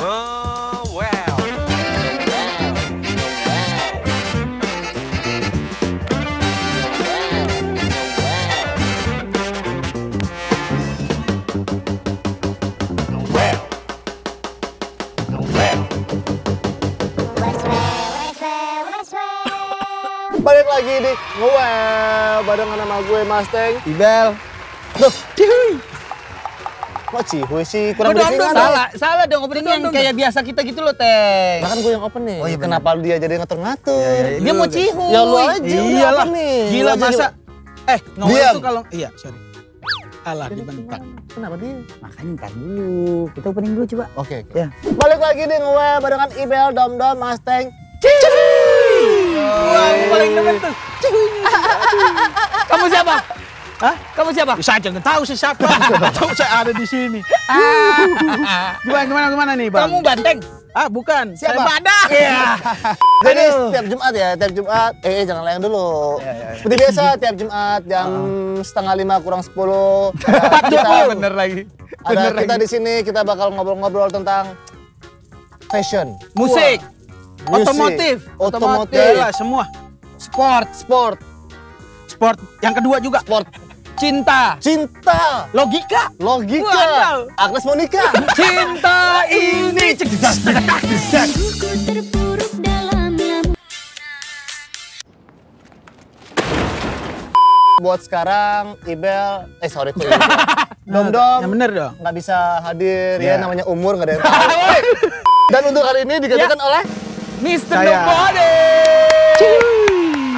Oh, wow. Balik lagi di Ngewel barengan sama gue Mustang Ibel. Duh, kok cihuy sih? Kurang beriringan dong. Salah dong openingnya yang kayak biasa kita gitu loh, Teng. Nah kan gue yang open nih. Oh, iya, kenapa dia jadi ngatur-ngatur? Dia mau cihuy. Ya lu aja udah Iyalah. open nih. Gila Lu aja masa. Ngomong Diam. itu kalau sorry. Alah dibentak. Kenapa dia? Makanya ntar dulu. Kita opening dulu coba. Oke. Ya. Balik lagi di Ngewel barengan Ibel, Dom, Mustang. Wah, aku paling demen tuh. Kamu siapa? Hah? Kamu siapa? Saya aja nggak tahu saya siapa. Tahu saya ada di sini. Gimana nih, Bang? Kamu banteng? Ah, bukan. Siapa? Saya badak. Iya. Jadi setiap Jumat ya, tiap Jumat. Jangan layang dulu. Seperti biasa tiap Jumat jam setengah 5 kurang 10. Bener lagi. Ada kita di sini, kita bakal ngobrol-ngobrol tentang fashion, Musik. Otomotif. otomotif, Yalah, semua. sport, Yang kedua juga. sport, Cinta. Logika. logika. Wadaw. Agnes mau nikah. Cinta ini. Buat sekarang, Ibel, sorry tuh Ibel. Dom, Yang bener dong. nggak bisa hadir Ya. ya, namanya umur nggak ada yang tahu. Dan untuk kali ini digantikan oleh Mr. Saya. Nobody.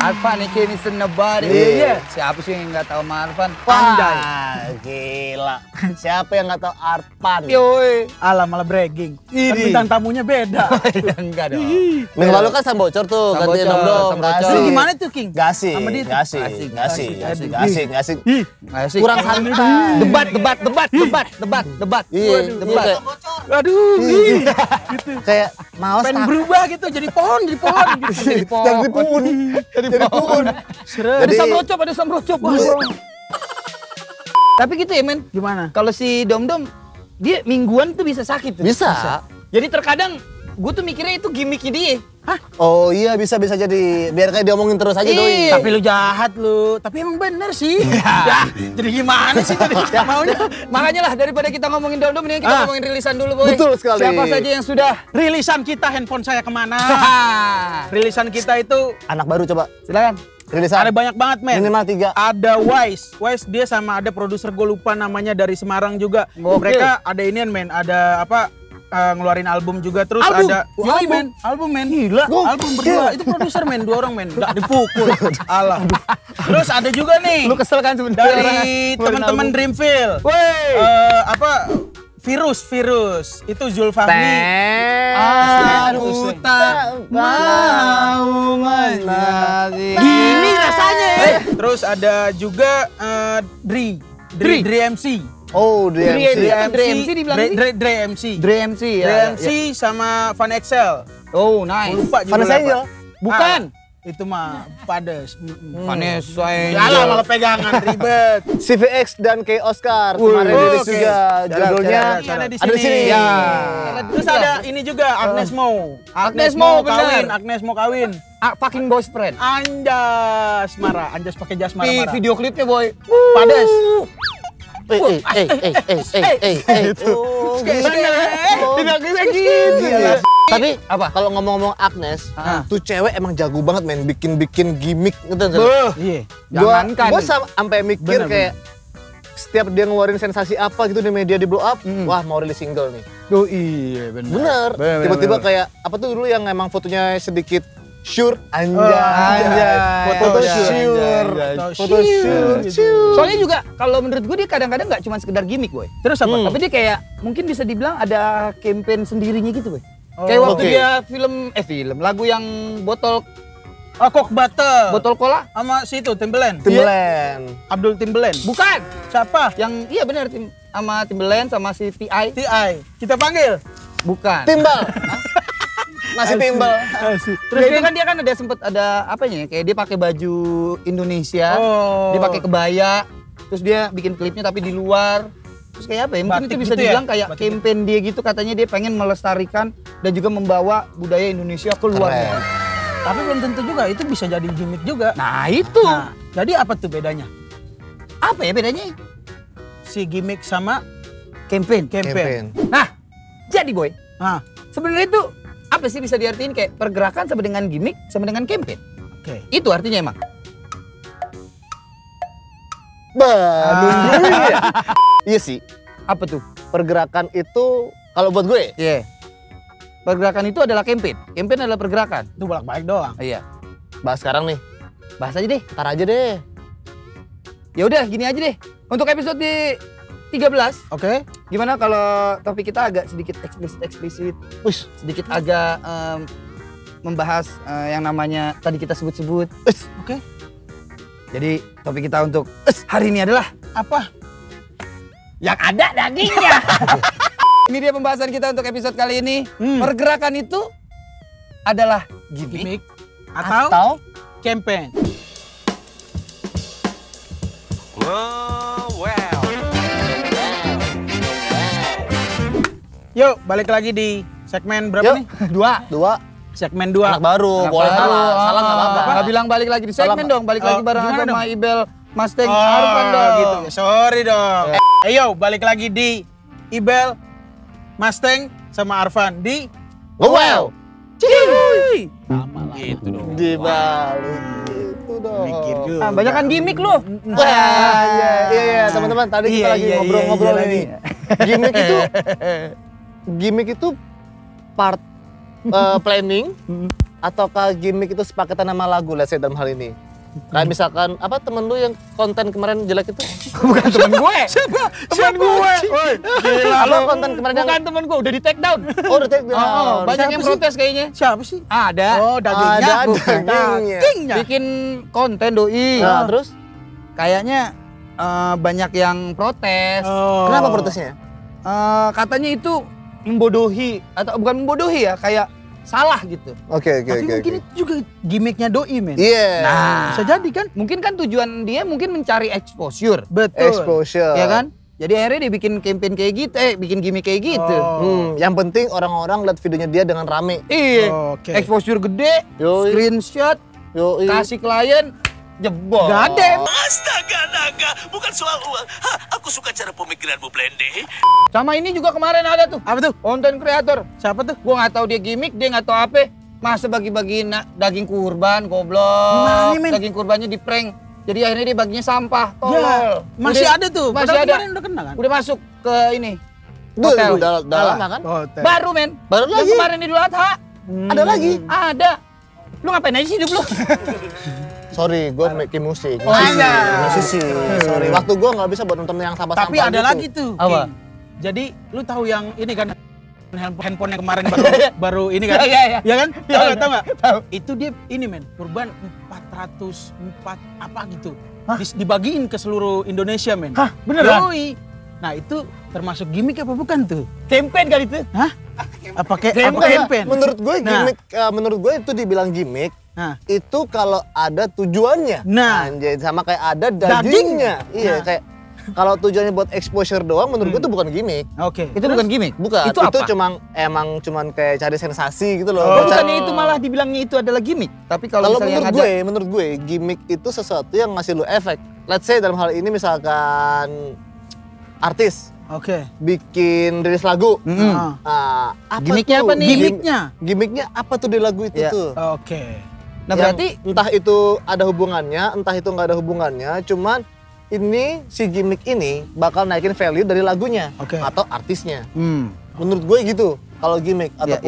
Arfan nih kayak Mr. Nobody. Iya. Siapa sih yang nggak tahu sama Arfan? Wah, gila. Siapa yang nggak tahu Arpan? Yoi. Alah malah bragging. Kan Ini. bintang tamunya beda. Enggak dong. Minggu lalu kan Sam Bocor tuh, Sam gantiin Bocor, Dom, Sam Bocor. Lu gimana tuh, King? Gasik, Sama dia tuh? gasik, Asik, gasik, asik, gasik, gasik. Asik. Kurang santai. Debat. Iya, Debat. kayak- Aduh. kayak mau Pengen berubah gitu jadi pohon gitu. jadi pohon, jadi pohon. Ada Jadi- samrocop, ada samrocop. Tapi gitu ya, men. Gimana? Kalau si Dom-Dom, dia mingguan tuh bisa sakit tuh. Bisa. Jadi terkadang gue tuh mikirnya itu gimmicknya dia. Oh iya bisa jadi biar kayak diomongin terus aja doi. Iya. Tapi lu jahat lu. Tapi emang bener sih. Ya, jadi gimana sih tadi? Maunya Makanya lah daripada kita ngomongin Dom-Dom, mendingan kita ngomongin rilisan dulu, Boy. Betul sekali. Siapa saja yang sudah rilisan kita, handphone saya kemana? Rilisan kita itu Anak baru coba. silakan. Rilisan. ada banyak banget, men. Minimal 3. Ada Wise dia sama ada produser gue lupa namanya dari Semarang juga. Gokil. Mereka ada inian, men. Ada apa? Ngeluarin album juga terus Album? ada Yoi, men. album men Gila. album berdua itu produser men 2 orang men nggak dipukul alah terus ada juga nih Lu kesel kan sebenarnya? dari teman-teman Dreamville Woi. apa virus itu Zulfahmi Aku tak mau menari. gini rasanya terus ada juga Dre MC Oh, DMC. Dre MC dibilang sih? Dre MC Dre MC ya. Dre MC sama Van Excel Oh, nice. lupa Vanessa Angel. Bukan. itu mah Pades Vanessa Yalah malah pegangan ribet. CVX dan K Oscar kemarin rilis oke. juga judulnya Ada di ada di sini. Ya. Ya. Terus ada ini juga Agnes Mo. Agnes Mo, bener. Agnes Mo kawin. Fucking boyfriend. Anjas marah, Anjas pakai jas Di marah-marah. video klipnya, Boy. Pades. Tidak kayak gitu. Tapi Apa? kalau ngomong-ngomong Agnes, tuh cewek emang jago banget men bikin gimmick gitu. Iya. Jangankan. Gua sampai mikir Bener, kayak setiap dia ngeluarin sensasi apa gitu di media di blow up, wah mau rilis single nih. Oh iya benar. Bener. Tiba-tiba kayak apa tuh dulu yang emang fotonya sedikit sure anjay. Foto sure. Foto sure. Soalnya juga kalau menurut gue dia kadang-kadang nggak cuma sekedar gimmick, Boy. Terus apa? Tapi dia kayak mungkin bisa dibilang ada campaign sendirinya gitu, Boy. Kayak waktu oke. dia film lagu yang botol Coke botol cola. sama si itu Timbaland. Timbaland. Abdul Timbaland. Bukan. Siapa? Yang iya benar sama Timbaland sama si TI. TI. Kita panggil. Bukan. Timbal. Nasi timbal. Terus itu kan dia kan ada sempet ada apanya ya? Kayak dia pakai baju Indonesia. Oh. Dia pakai kebaya. Terus dia bikin klipnya tapi di luar. Terus kayak apa ya? Mungkin Batik itu bisa gitu ya? dibilang kayak Batik campaign dia gitu, katanya dia pengen melestarikan dan juga membawa budaya Indonesia ke luar Keren. negeri. Tapi belum tentu juga, itu bisa jadi gimmick juga. Nah itu. Nah, jadi apa tuh bedanya? Apa ya bedanya? Si gimmick sama Campaign. campaign. Nah, jadi boy, Nah, sebenarnya itu apa sih bisa diartiin kayak pergerakan sama dengan gimmick sama dengan campaign? oke. Itu artinya emang. Nungguin ya. Iya sih, Apa tuh? pergerakan itu kalau buat gue Iya. Pergerakan itu adalah campaign. Campaign adalah pergerakan. Itu bolak-balik doang. Iya. bahas sekarang nih. Bahas aja deh. Ntar aja deh. Ya udah, gini aja deh. Untuk episode di 13, Oke. gimana kalau topik kita agak sedikit eksplisit, Wis, sedikit agak membahas yang namanya tadi kita sebut-sebut. Oke. Jadi topik kita untuk hari ini adalah Apa? yang ada dagingnya. Ini dia pembahasan kita untuk episode kali ini. Pergerakan itu adalah gimmick Gimmick atau campaign. Yuk, balik lagi di segmen berapa Yuk. nih? dua. Segmen 2. Anak baru, Anak boleh baru. salah. Salah nggak apa-apa. Nggak bilang balik lagi di segmen Salah. dong. Balik lagi bareng Gimana sama dong? Ibel, Mustang, Arfan dong. gitu ya. Sorry dong. Ayo, balik lagi di Ibel, Mustang, sama Arfan di Wow. Cihuy. sama lah. Gitu dong. Dibalik gitu dong. Mikir juga. Ah, banyak kan gimmick lu. Wah, iya, teman-teman. Tadi kita Iya, lagi iya, ngobrol-ngobrol iya, ini. Gimmick itu part planning ataukah gimmick itu sepakatan nama lagu, let's say dalam hal ini. Kayak misalkan apa temen lu yang konten kemarin jelek itu? Bukan temen gue. Temen gue. Gila. Kalau konten kemarin yang Bukan temen gue, udah di take down. oh udah take down. Oh, banyak Siapa yang sih? protes kayaknya. Siapa sih? Ada. Oh, dagingnya. Ada bukan dagingnya. dagingnya. Bikin konten doi. Nah, terus Kayaknya banyak yang protes. Oh. kenapa protesnya? Katanya itu membodohi atau bukan membodohi ya, kayak salah gitu. Oke. Tapi mungkin itu juga gimmicknya doi, men. Iya. Nah, Bisa jadi kan? mungkin kan tujuan dia mungkin mencari exposure, Betul. Exposure. ya kan? Jadi akhirnya dia bikin campaign kayak gitu, bikin gimmick kayak gitu. Oh. Yang penting orang-orang lihat videonya dia dengan rame. Iya. Oke. Exposure gede, Yoi. screenshot, Yoi. kasih klien, jebol. Gak ada. Astaga naga, bukan soal uang. Hah, aku suka cara pemikiranmu, Blende. Sama ini juga kemarin ada tuh, Apa tuh? konten kreator. Siapa tuh? Gua nggak tahu dia gimmick, dia nggak tahu apa. Masa bagi-bagi daging kurban, goblok. Gimana nih, men? Daging kurbannya di prank. Jadi akhirnya dia baginya sampah, tolol. Ya, masih Udah- ada tuh. Masih Padahal ada. kemarin udah kena kan? Udah masuk ke ini. Duh, Hotel. udah lama kan? Hotel. Baru men. Baru Yang lagi. kemarin Idul Adha. Ada lagi. Ada. Lu ngapain aja sih hidup lu? Sorry, gue making musik. Oh, iya. Musisi. Sorry, waktu gue nggak bisa buat nonton yang sampah-sampah. Tapi ada gitu. lagi tuh. Apa? King. Jadi lu tahu yang ini kan handphone yang kemarin baru ini kan? Iya, iya. Ya kan? Iya, Tahu iya. tahu nggak? Tahu. Itu dia ini men, kurban 404 apa gitu. Dibagiin ke seluruh Indonesia men. Hah, beneran? Yoi. Nah itu termasuk gimmick apa bukan tuh? Campaign kali itu. Hah? Apa kayak apa Enggak, campaign? menurut gue Nah. gimmick, menurut gue itu dibilang gimmick Nah, itu kalau ada tujuannya. Nah. Anjay, sama kayak ada Daging. dagingnya. Iya, Nah. kayak kalau tujuannya buat exposure doang, menurut gue itu bukan gimmick. oke. Itu bukan gimmick. Bukan, Itu apa? emang cuman kayak cari sensasi gitu loh. Oh, Cari- bukannya itu malah dibilangnya itu adalah gimmick. Tapi kalau Kalau misalnya menurut yang ada menurut gue gimmick itu sesuatu yang ngasih lu efek. Let's say dalam hal ini misalkan artis Oke. bikin rilis lagu. Mm-mm. Ah, Apa Gimmicknya tuh? apa nih? Gimmicknya. Gimmicknya apa tuh di lagu itu Iya. tuh? Oke. Nah, Yang berarti entah itu ada hubungannya, entah itu nggak ada hubungannya, cuman ini si gimmick ini bakal naikin value dari lagunya Oke. atau artisnya. hmm. Menurut gue gitu. Kalau gimmick Iya, ataupun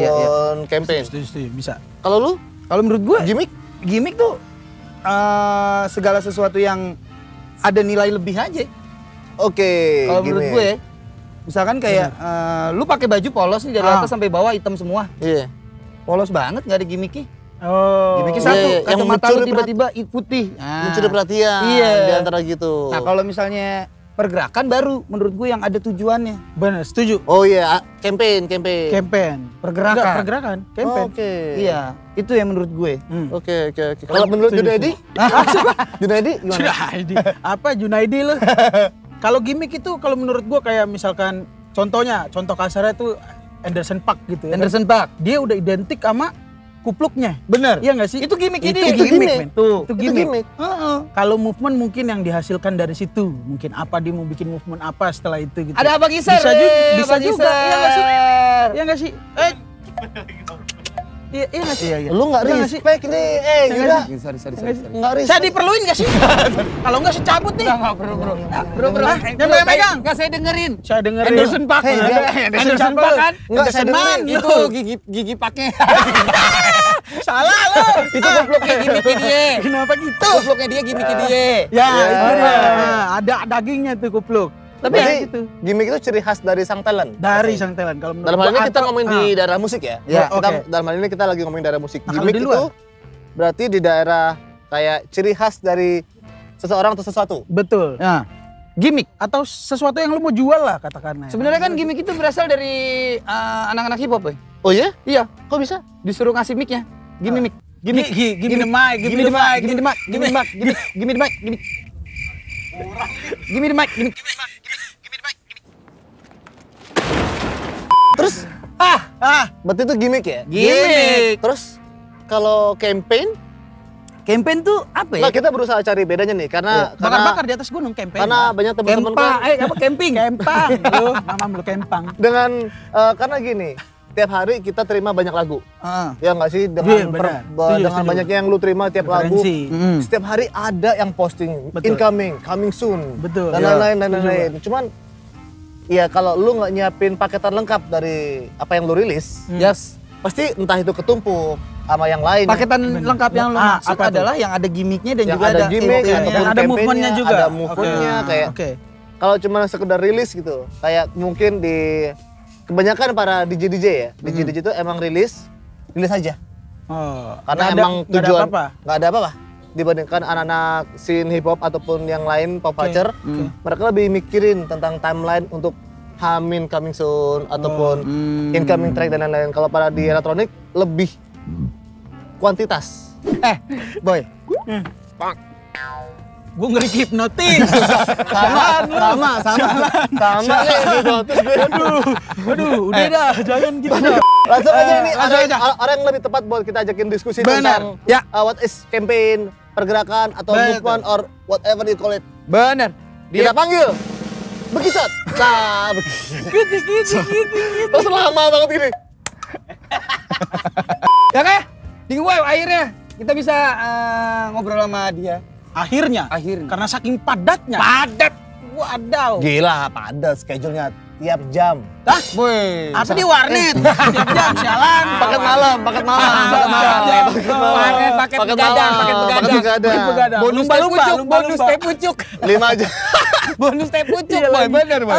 iya, campaign. Setuju, bisa. Kalau lu Kalau menurut gue gimmick? gimmick tuh segala sesuatu yang ada nilai lebih aja. Oke. Kalau menurut gimmick. gue, misalkan kayak lu pakai baju polos nih dari Ah. atas sampai bawah hitam semua, Iya. polos banget nggak ada gimmicknya. Oh. Gimmicknya Iya, satu, iya, yang kacamata lu mencuri tiba-tiba putih. Mencuri perhatian Iya. di antara gitu. Nah kalau misalnya pergerakan baru, menurut gue yang ada tujuannya. Benar, setuju. Oh iya, campaign. Campaign. Pergerakan. Enggak, pergerakan. Campaign. Oke. Iya, itu yang menurut gue. Oke. Kalau menurut Setuju, Junaidi? Junaidi gimana? Junaidi. Apa Junaidi lu? Kalau gimmick itu kalau menurut gua kayak misalkan contoh kasarnya itu Anderson .Paak gitu ya. Anderson .Paak. Dia udah identik sama kupluknya. Bener. Iya nggak sih? Itu gimmick Itu ini. gimmick, men. Tuh. Itu gimmick. Kalau movement mungkin yang dihasilkan dari situ. Mungkin apa dia mau bikin movement apa setelah itu gitu. Ada Abang Iser. Bisa juga. Iya nggak sih? Iya nggak sih? Iya nggak sih? Iya. Lu nggak Iya nggak sih? respect nih, gila. Sorry. Nggak respect. Saya diperluin nggak sih? Kalau nggak saya cabut nih. Enggak, bro. Bro. Jangan pegang. Enggak, saya dengerin. Saya dengerin. Anderson .Paak. Hey, Anderson .Paak kan? Nggak, saya Man, dengerin. itu gigi paknya. Salah lo. Itu kupluknya gimmicknya dia. Kenapa gitu? Kupluknya dia gimmicknya dia. Ya, itu dia. Ada dagingnya tuh kupluk. Tapi Berarti ya gitu. gimmick itu ciri khas dari sang talent. Dari sang talent kalau menurut Dalam hal gua, ini kita atau- ngomongin di daerah musik ya. Ya, Kita, oke. dalam hal ini kita lagi ngomongin daerah musik. Nah, kalau Gimmick di itu luar? berarti di daerah kayak ciri khas dari seseorang atau sesuatu. Betul. Nah, Gimmick atau sesuatu yang lu mau jual lah katakanlah. sebenarnya kan gimmick itu berasal dari anak-anak hip hop, boy. Oh iya? Iya, Kok bisa? disuruh ngasih mic-nya. Gimmick. Give me the mic, Give me the mic, give me the mic, give me the mic, give me the mic, give me. Give me the mic, give me. Terus berarti itu gimmick ya? Gimmick. Terus kalau campaign, Campaign tuh apa ya? nah kita berusaha cari bedanya nih karena bakar-bakar di atas gunung campaign. karena banyak teman-teman Apa camping? Kempang. Lu, mamam lu kempang. dengan karena gini, tiap hari kita terima banyak lagu. Ya nggak sih dengan Iya, benar. Setuju. banyaknya yang lu terima tiap lagu. Referensi. Setiap hari ada yang posting Betul. incoming, coming soon, Betul. dan Ya, lain-lain. Cuman ya kalau lu nggak nyiapin paketan lengkap dari apa yang lu rilis, Yes. pasti entah itu ketumpuk sama yang lain. Paketan lengkap yang lo maksud apa tuh? adalah yang ada gimmicknya dan Yang juga ada gimmick, eventnya. ataupun Yang ada campaignnya, movementnya juga. ada movementnya, kayak Oke. kalau cuma sekedar rilis gitu, kayak mungkin di kebanyakan para DJ ya, DJ itu emang rilis aja. Oh, Karena nggak ada- emang nggak ada tujuan apa-apa. nggak ada apa-apa dibandingkan anak-anak scene hip hop ataupun yang lain pop culture. Mereka lebih mikirin tentang timeline untuk coming soon ataupun incoming track dan lain-lain. Kalau pada di elektronik lebih kuantitas. Boy. Gue ngeri hipnotis. Sama nih gitu. Terus gue Waduh, udah dah, jangan gitu dah. langsung aja ini langsung aja. orang yang lebih tepat buat kita ajakin diskusi Benar. tentang Ya. what is campaign, pergerakan atau Betul. movement or whatever you call it. Bener. Kita panggil Bekicot. Nah, Bekicot. Terus lama banget ini. Ya kan? Di web akhirnya kita bisa ngobrol sama dia. Akhirnya, karena saking padatnya. Padat. Wadaw. Gila, padat schedule-nya tiap jam. Hah? Boy. Apa di warnet? Tiap jam sialan. Paket malam. Paket begadang. Bonus teh Lumba-lumba, pucuk, lumba-lumba. bonus teh pucuk. 5 jam. Bonus teh pucuk, Iya boy. lagi. Bener, boy.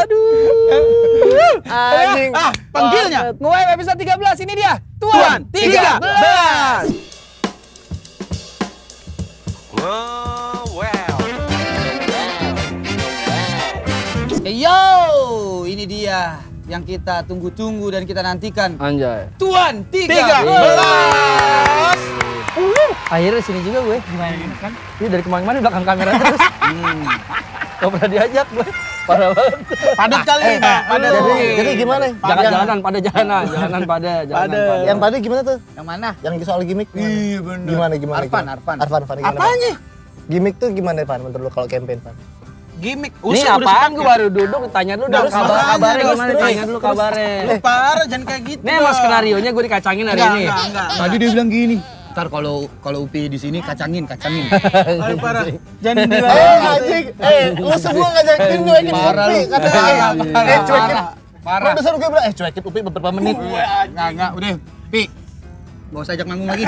Anjing. Panggilnya. Nge-web episode 13 ini dia. Tuan 13. Yo, ini dia yang kita tunggu-tunggu dan kita nantikan. Anjay. Tuan 13. Akhirnya sini juga gue. Gimana kan? Ini dari kemarin-kemarin belakang kamera terus. Gak pernah diajak gue. Parah banget. Padat kali, Pak. Padat. Jadi gimana? Jalanan pada. Yang tadi gimana tuh? Yang mana? Yang soal gimmick? Iya bener. Gimana? Arfan. Gimana? Apanya? Gimmick tuh gimana, Van? Menurut lo kalau campaign, Van? Gimmick. Ini apaan? Gue baru duduk, tanya dulu dong Terus kabarnya terus, gimana? terus. Tanya dulu kabarnya. Parah, jangan kayak gitu. Ini emang skenario-nya gue dikacangin hari ini. Enggak. Tadi dia bilang gini. Ntar kalau Upi di sini kacangin. Aduh, parah. Jangan bilang. Anjing. Lu semua ngajakin cuekin Parah Upi. lu. Kata Parah. cuekin. Parah. Lu besar gue bilang, cuekin Upi beberapa menit. Enggak, udah. Pi. Gak usah ajak manggung lagi.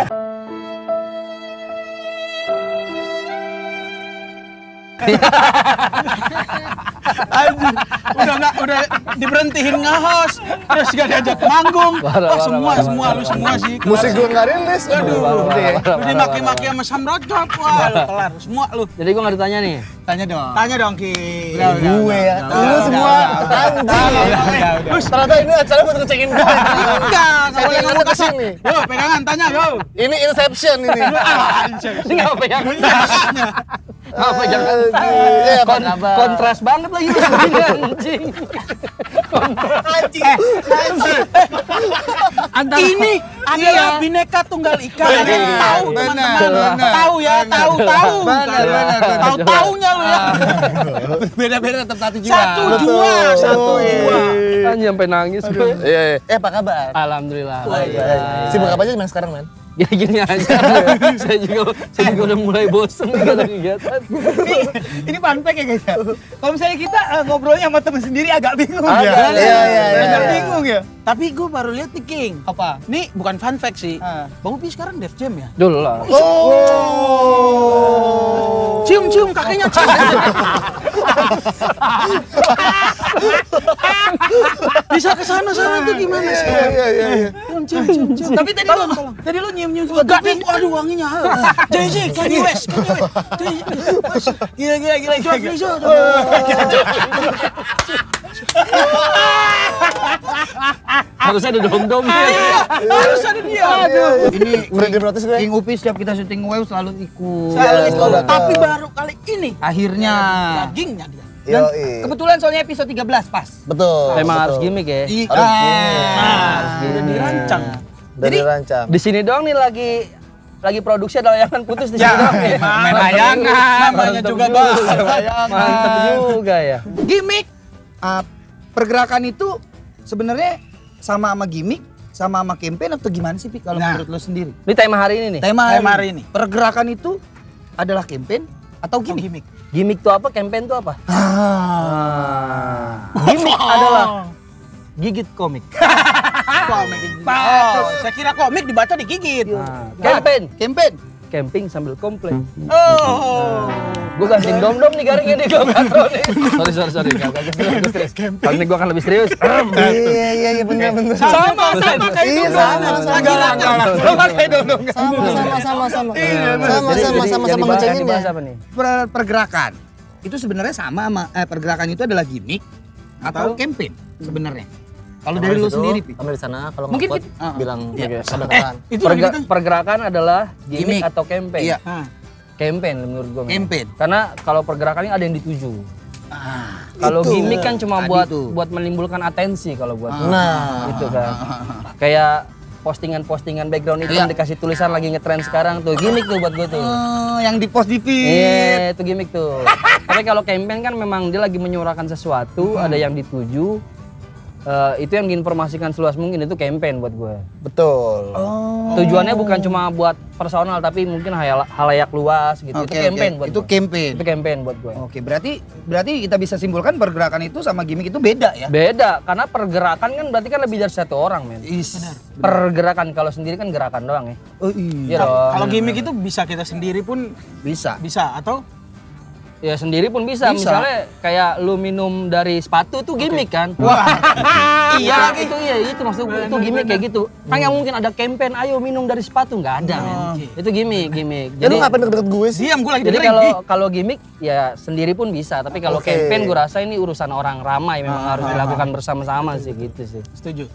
Anjing. Udah diberhentiin nge-host. Terus gak diajak manggung. Wah, semua sih. Musik gue nggak rilis. Aduh, Udah. lu dimaki-maki sama Sam Rojok. Wah, lu kelar. Semua lu. Jadi gue nggak ditanya nih. Tanya dong. Tanya dong, Ki. Gue ya. Lu semua anjing. Terus ternyata ini acara buat ngecekin gue. Enggak, Saya boleh ngomong ngomong kasar. kesini. Yo, pegangan, tanya, yo. Ini Inception ini. Ini nggak apa yang Apa jangan apa kabar? kontras banget lagi lu ini, anjing. Ini adalah Bhinneka Tunggal Ika. Tahu teman-teman. Tahu ya, tahu. Benar. Tahu-taunya lu ya. Beda-beda tetap satu jiwa. Satu jiwa. Kan sampai nangis gue. Iya. Apa kabar? Alhamdulillah. Baik. Sibuk apa aja Mas sekarang, Man? Ya gini aja. saya juga udah mulai bosen nih kata kegiatan. Ini fun fact ya guys ya. Kalau misalnya kita ngobrolnya sama teman sendiri agak bingung Iya. Agak bingung ya. Tapi gue baru lihat nih King. Apa? Ini bukan fun fact sih. Bang Upi sekarang Def Jam ya? Dulu lah. Cium kakinya cium. Bisa ke sana tuh gimana sih? Iya. Cium. Tapi tadi lu nyium juga. Enggak nih, aduh wanginya. Jay, Kanye West. Gila. Harus ada dom-dom. Harus ada dia. Ini Freedom Notice gue. King Upi setiap kita syuting Wave selalu ikut. Tapi baru kali ini Akhirnya. dagingnya dia. Dan Yoi. kebetulan soalnya episode 13 pas. Betul. Memang harus betul. gimmick ya. Harus Udah dirancang. Dari rancang. Di sini doang nih lagi produksi ada layangan putus di sini doang. main layangan. Namanya juga Bang. Mantep juga ya. Gimmick. Pergerakan itu sebenarnya sama gimmick, sama campaign atau gimana sih Pi kalau Nah. menurut lo sendiri? Ini tema hari ini nih. Tema Tema hari ini. Pergerakan itu adalah campaign atau gimmick? Gimmick. Gimmick tuh apa? Campaign tuh apa? Gimmick adalah gigit komik. Saya kira komik dibaca digigit. Campaign. Campaign. Camping sambil komplain. Oh. Gue ganting dom-dom nih garingnya nih gue katro nih. Sorry. Gak serius. Kali ini gue akan lebih serius. Iya bener. Sama kayak Iya, itu. Sama ngecenginnya. Dibahas apa nih? Pergerakan itu sebenarnya sama pergerakan itu adalah gimmick atau campaign sebenarnya. Kalau dari lo sendiri, Pi. Kami di sana kalau Mungkin ngikut kita- bilang Iya. kebenaran. Itu dari kita. Pergerakan adalah gimmick Gimmick. atau campaign. Iya. Campaign menurut gue. Campaign. Karena kalau pergerakan ini ada yang dituju. Kalau itu. gimmick kan cuma Tadi tuh. buat menimbulkan atensi kalau buat gua. Nah. Itu kan. Kayak postingan-postingan background itu yang dikasih tulisan lagi ngetren sekarang tuh gimmick tuh buat gue tuh. Yang di post di feed. Iya, itu gimmick tuh. Tapi kalau campaign kan memang dia lagi menyuarakan sesuatu, ada yang dituju. Itu yang diinformasikan seluas mungkin itu campaign buat gue. Betul. Tujuannya bukan cuma buat personal tapi mungkin halayak luas gitu. Oke, itu campaign oke. buat Itu gua. campaign. Itu campaign buat gue. Oke, berarti kita bisa simpulkan pergerakan itu sama gimmick itu beda ya? Beda, karena pergerakan kan berarti kan lebih dari satu orang, men. Pergerakan kalau sendiri kan gerakan doang ya. Oh iya. Iya dong. Kalau gimmick itu bisa kita sendiri pun Bisa. atau Ya sendiri pun bisa. Bisa. Misalnya kayak lu minum dari sepatu tuh gimmick kan. Wah. Iya, itu maksud gue itu gimmick kayak gitu. Kan nggak mungkin ada campaign ayo minum dari sepatu, nggak ada, men. Itu gimmick. Ya lu ngapain deket-deket gue sih? diam gue lagi Jadi dengerin. kalau gimmick ya sendiri pun bisa, tapi kalau Oke. campaign gue rasa ini urusan orang ramai memang harus dilakukan bersama-sama sih gitu sih. Setuju.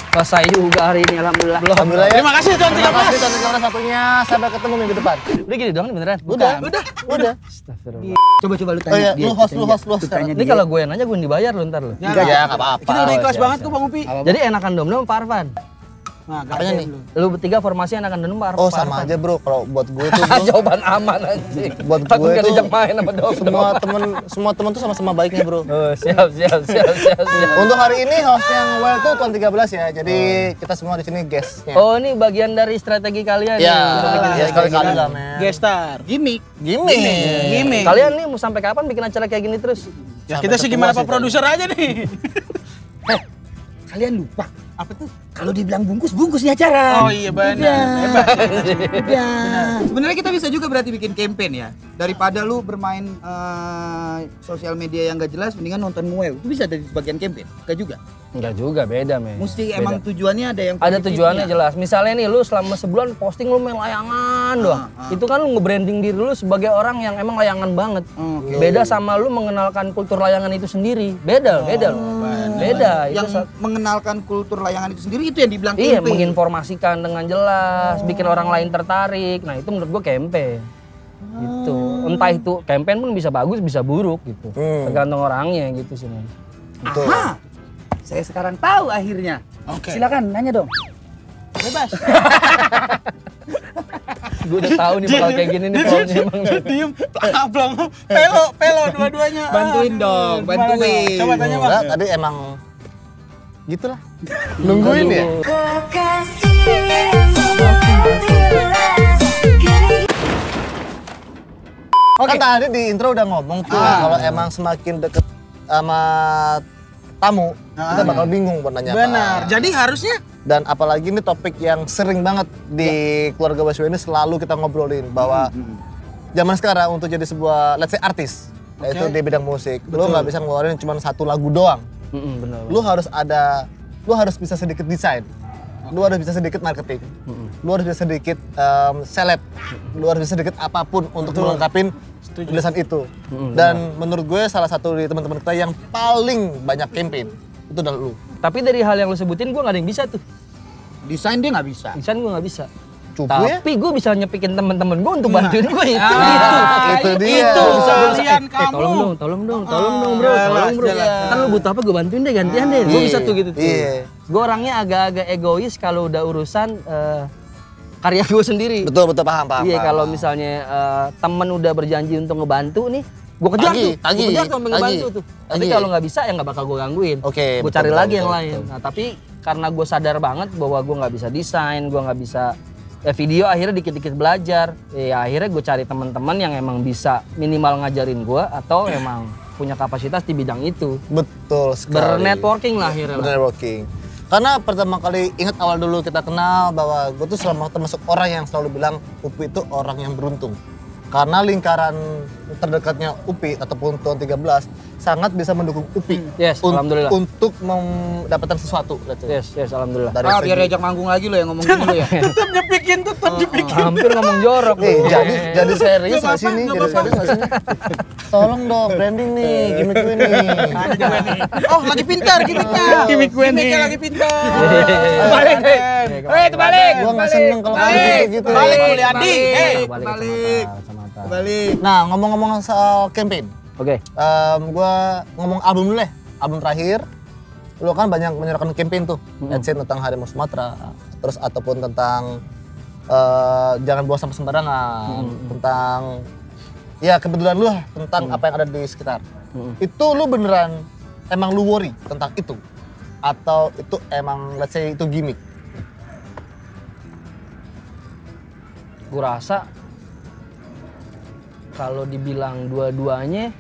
Selesai juga hari ini alhamdulillah. Alhamdulillah ya. Terima kasih John Terima 13. kasih Tonton satunya. Sampai ketemu minggu depan. Udah gini doang nih beneran. Udah. Astagfirullah. Coba lu tanya Oh iya, dia. lu host sekarang. Ini kalau gue yang nanya gue yang dibayar lu ntar lu. Enggak ya, enggak apa-apa. Kita udah ikhlas siap, banget siap. kok Bang Upi. Jadi enakan dom-dom Pak Arfan. Nah, Apanya nih? Lu bertiga formasi enakan dom Pak Arfan. Oh sama aja bro, kalau buat gue tuh bro, Jawaban aman anjing. buat Takut gue gak tuh diajak main sama dom. semua temen tuh sama-sama baiknya bro. Oh, siap. Untuk hari ini host yang well tuh tuan 13 ya, jadi kita semua di sini guestnya. Oh, ini bagian dari strategi kalian Ya, nih. ya sekali-kali lah men. Gestar. Gimmick. Gimik. Kalian nih mau sampai kapan bikin acara kayak gini terus? Ya kita sih gimana Pak produser aja nih. Kalian lupa. Apa tuh? Kalau dibilang bungkus nih acara. Oh iya benar. Hebat. Udah. Sebenarnya kita bisa juga berarti bikin campaign ya. Daripada lu bermain sosial media yang gak jelas, mendingan nonton Muew. Itu bisa dari bagian campaign. Enggak juga. Enggak juga, beda men. Mesti Beda. emang tujuannya ada yang Ada positifnya. tujuannya jelas. Misalnya nih lu selama sebulan posting lu main layangan doang. Itu kan lu nge-branding diri lu sebagai orang yang emang layangan banget. Oke. Beda sama lu mengenalkan kultur layangan itu sendiri. Beda loh. Beda. Itu Yang mengenalkan kultur layangan itu sendiri itu yang dibilang iya, campaign. menginformasikan dengan jelas, bikin orang lain tertarik. Nah, itu menurut gua campaign. Gitu. Entah itu campaign pun bisa bagus, bisa buruk gitu. Tergantung orangnya gitu sih, men. Betul. Aha, saya sekarang tahu akhirnya. Oke. Silakan nanya dong. Bebas. Gue udah tahu nih bakal kayak gini nih pokoknya emang. Diem, pelong, pelo dua-duanya. Bantuin dong, Gimana bantuin. dong? Coba tanya Bang. Enggak, tadi emang gitulah. Nungguin ya. Kan tadi di intro udah ngomong tuh kalau emang semakin deket sama tamu, kita bakal bingung buat nanya apa. Benar. Jadi harusnya Dan apalagi ini topik yang sering banget di keluarga Baswe ini selalu kita ngobrolin bahwa zaman sekarang untuk jadi sebuah let's say artis, yaitu di bidang musik, lu nggak bisa ngeluarin cuma satu lagu doang. Benar. Lu harus bisa sedikit desain, lu harus bisa sedikit marketing, lu harus bisa sedikit seleb, lu harus bisa sedikit apapun untuk melengkapin tulisan itu. Dan menurut gue salah satu dari teman-teman kita yang paling banyak campaign itu adalah lu. Tapi dari hal yang lu sebutin gue gak ada yang bisa tuh. Desain dia nggak bisa. Desain gue gak bisa. Cupu ya? Tapi gue bisa nyepikin temen-temen gue untuk bantuin gue itu. Itu dia. Itu kalian kamu. Tolong dong bro, tolong bro. jelas. Kan lu butuh apa gue bantuin deh, gantian deh. Gue bisa tuh gitu tuh. Iya. Gue orangnya agak-agak egois kalau udah urusan karya gue sendiri. Betul paham. Iya, kalau misalnya temen udah berjanji untuk ngebantu nih, gue kejar tuh. Gue kejar tuh sampai ngebantu tuh. Tapi kalau nggak bisa ya nggak bakal gue gangguin. Oke, Gue cari betul, lagi betul, yang betul, lain. betul. Nah tapi karena gue sadar banget bahwa gue nggak bisa desain, gue nggak bisa video, akhirnya dikit-dikit belajar. Ya akhirnya gue cari teman-teman yang emang bisa minimal ngajarin gue atau emang punya kapasitas di bidang itu. Betul sekali. Bernetworking lah akhirnya. lah. Networking. Karena pertama kali ingat awal dulu kita kenal bahwa gue tuh selama termasuk orang yang selalu bilang Upi itu orang yang beruntung. Karena lingkaran terdekatnya Upi ataupun Tuan 13 sangat bisa mendukung Upi Yes, alhamdulillah. untuk mendapatkan sesuatu. Yes, alhamdulillah. Dari Biar ajak manggung lagi lo yang ngomong gini lo ya. Tetap nyepikin. Hampir ngomong jorok. jadi serius Nggak nggak sih nih? apa-apa, Jadi nggak serius nggak sih? Tolong dong branding nih, gimmick gue nih. Oh lagi pintar gimmicknya. Gimmick gue nih. Gimmicknya lagi pintar. Balik. Terbalik. Gue nggak seneng kalau kayak gitu. Balik. Adi. Balik. Kacamata. Balik. Nah ngomong-ngomong soal campaign, Oke. gue ngomong album dulu deh, album terakhir. Lo kan banyak menyuarakan campaign tuh, let's say tentang Harimau Sumatera, terus ataupun tentang jangan buang sampah sembarangan, tentang ya kebetulan lu lah tentang apa yang ada di sekitar. Itu lu beneran emang lu worry tentang itu? Atau itu emang let's say itu gimmick? Gue rasa kalau dibilang dua-duanya,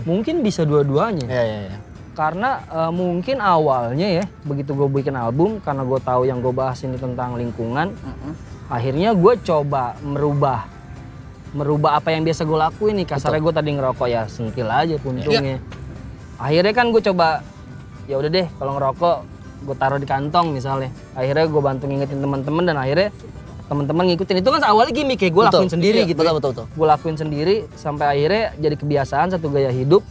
mungkin bisa dua-duanya. Iya. Karena mungkin awalnya ya, begitu gue bikin album, karena gue tahu yang gue bahas ini tentang lingkungan, akhirnya gue coba merubah apa yang biasa gue lakuin nih. Kasarnya gue tadi ngerokok ya sentil aja puntungnya. Akhirnya kan gue coba, ya udah deh kalau ngerokok gue taruh di kantong misalnya. Akhirnya gue bantu ngingetin teman-teman dan akhirnya teman-teman ngikutin. Itu kan awalnya gimmick ya, gue lakuin sendiri gitu. Betul. Gue lakuin sendiri sampai akhirnya jadi kebiasaan, satu gaya hidup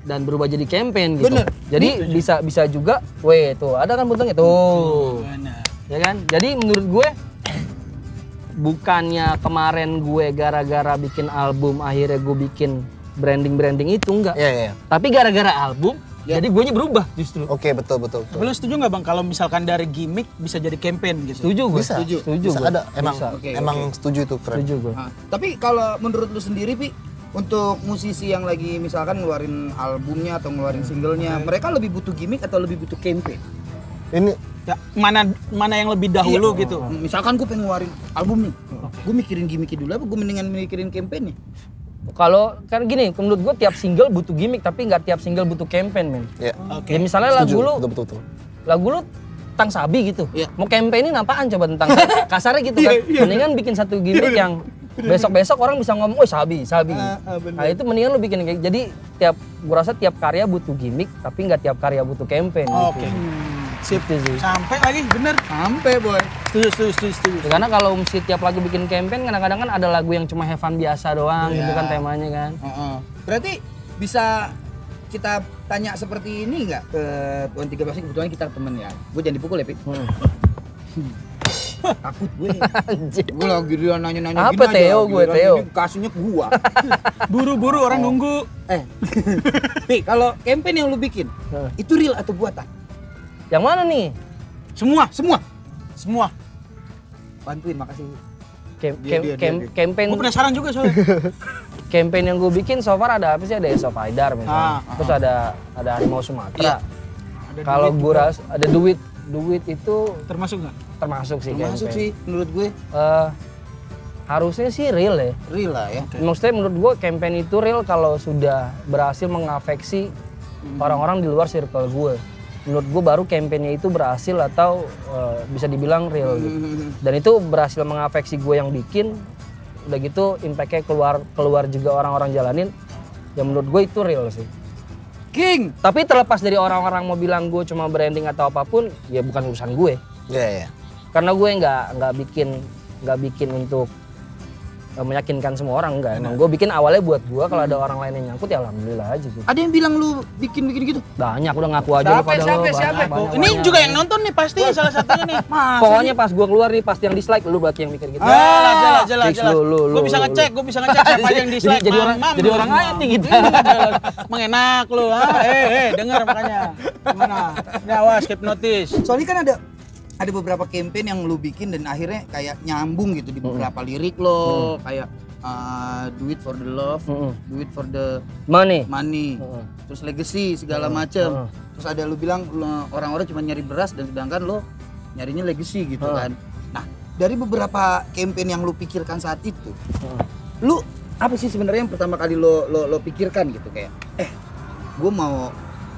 dan berubah jadi campaign gitu. Bener. Jadi bisa juga, weh tuh ada kan puntungnya tuh. Ya kan? Jadi menurut gue bukannya kemarin gue gara-gara bikin album akhirnya gue bikin branding itu enggak. Iya. Tapi gara-gara album jadi gue berubah justru. Oke, betul. Tapi lu setuju nggak Bang kalau misalkan dari gimmick bisa jadi campaign gitu? Setuju gue. Bisa. Setuju Bisa gue. ada. Emang Oke. setuju itu keren. Setuju gue. Nah, tapi kalau menurut lu sendiri Pi, untuk musisi yang lagi misalkan ngeluarin albumnya atau ngeluarin singlenya, mereka lebih butuh gimmick atau lebih butuh campaign? Ini Ya, mana yang lebih dahulu gitu? Misalkan gue pengen ngeluarin album nih, gue mikirin gimmicknya dulu apa gue mendingan mikirin campaignnya? Kalau kan gini, menurut gue tiap single butuh gimmick tapi nggak tiap single butuh campaign, men. ya. Oke. Ya misalnya Setuju. lagu Betul. lu tentang sabi gitu. Iya. Mau campaignin apaan coba tentang kasarnya gitu kan. Mendingan bikin satu gimmick yang besok-besok orang bisa ngomong, "Oh, sabi." Nah, itu mendingan lu bikin kayak. Jadi gua rasa tiap karya butuh gimmick tapi nggak tiap karya butuh campaign Oke. gitu. Sip. Gitu sih. Sampai lagi bener. Sampai boy. Setuju. Ya, karena kalau mesti tiap lagu bikin campaign kadang-kadang kan ada lagu yang cuma have fun biasa doang gitu kan temanya kan. Berarti bisa kita tanya seperti ini nggak ke Tuan 13 ini, kebetulan kita temen ya. Gue jangan dipukul ya Pi. Takut gue. Gue lagi dia nanya-nanya Apa gini Theo aja. gue, Giliran Theo? ini Kasihnya ke gua. Buru-buru orang nunggu. Pi, kalau campaign yang lu bikin, Heeh. itu real atau buatan? Yang mana nih? Semua. Bantuin, makasih. Campaign Gue penasaran juga soalnya. campaign yang gue bikin so far ada apa sih? Ada Esop Haidar misalnya. Terus ada Harimau Sumatera. Ada Kalau duit gue juga. ada duit itu Termasuk nggak? termasuk sih Termasuk campaign. sih menurut gue. Harusnya sih real ya. Real lah ya. Maksudnya menurut gue campaign itu real kalau sudah berhasil mengafeksi orang-orang di luar circle gue. Menurut gue baru campaignnya itu berhasil atau bisa dibilang real gitu. Dan itu berhasil mengafeksi gue yang bikin. Udah gitu impactnya keluar juga orang-orang jalanin. Ya menurut gue itu real sih. King. Tapi terlepas dari orang-orang mau bilang gue cuma branding atau apapun, ya bukan urusan gue. Iya. Karena gue nggak bikin untuk meyakinkan semua orang, enggak. Emang gue bikin awalnya buat gue, kalau ada orang lain yang nyangkut ya alhamdulillah aja gitu. Ada yang bilang lu bikin gitu? Banyak udah ngaku aja lu pada lo. Ini juga yang nonton nih pasti salah satunya nih. Pokoknya pas gue keluar nih pasti yang dislike lu berarti yang mikir gitu. Jelas. Fix lu. Gue bisa ngecek siapa aja yang dislike. Jadi orang lain nih kita. Mengenak lu. Dengar makanya. Gimana? Ini awas keep notice. Soalnya kan ada beberapa campaign yang lu bikin dan akhirnya kayak nyambung gitu di beberapa lirik lo, kayak do it for the love, do it for the Money. terus legacy segala macem. Terus ada lu bilang orang-orang cuma nyari beras dan sedangkan lo nyarinya legacy gitu kan. Nah, dari beberapa campaign yang lu pikirkan saat itu, lu apa sih sebenarnya yang pertama kali lo pikirkan gitu kayak gue mau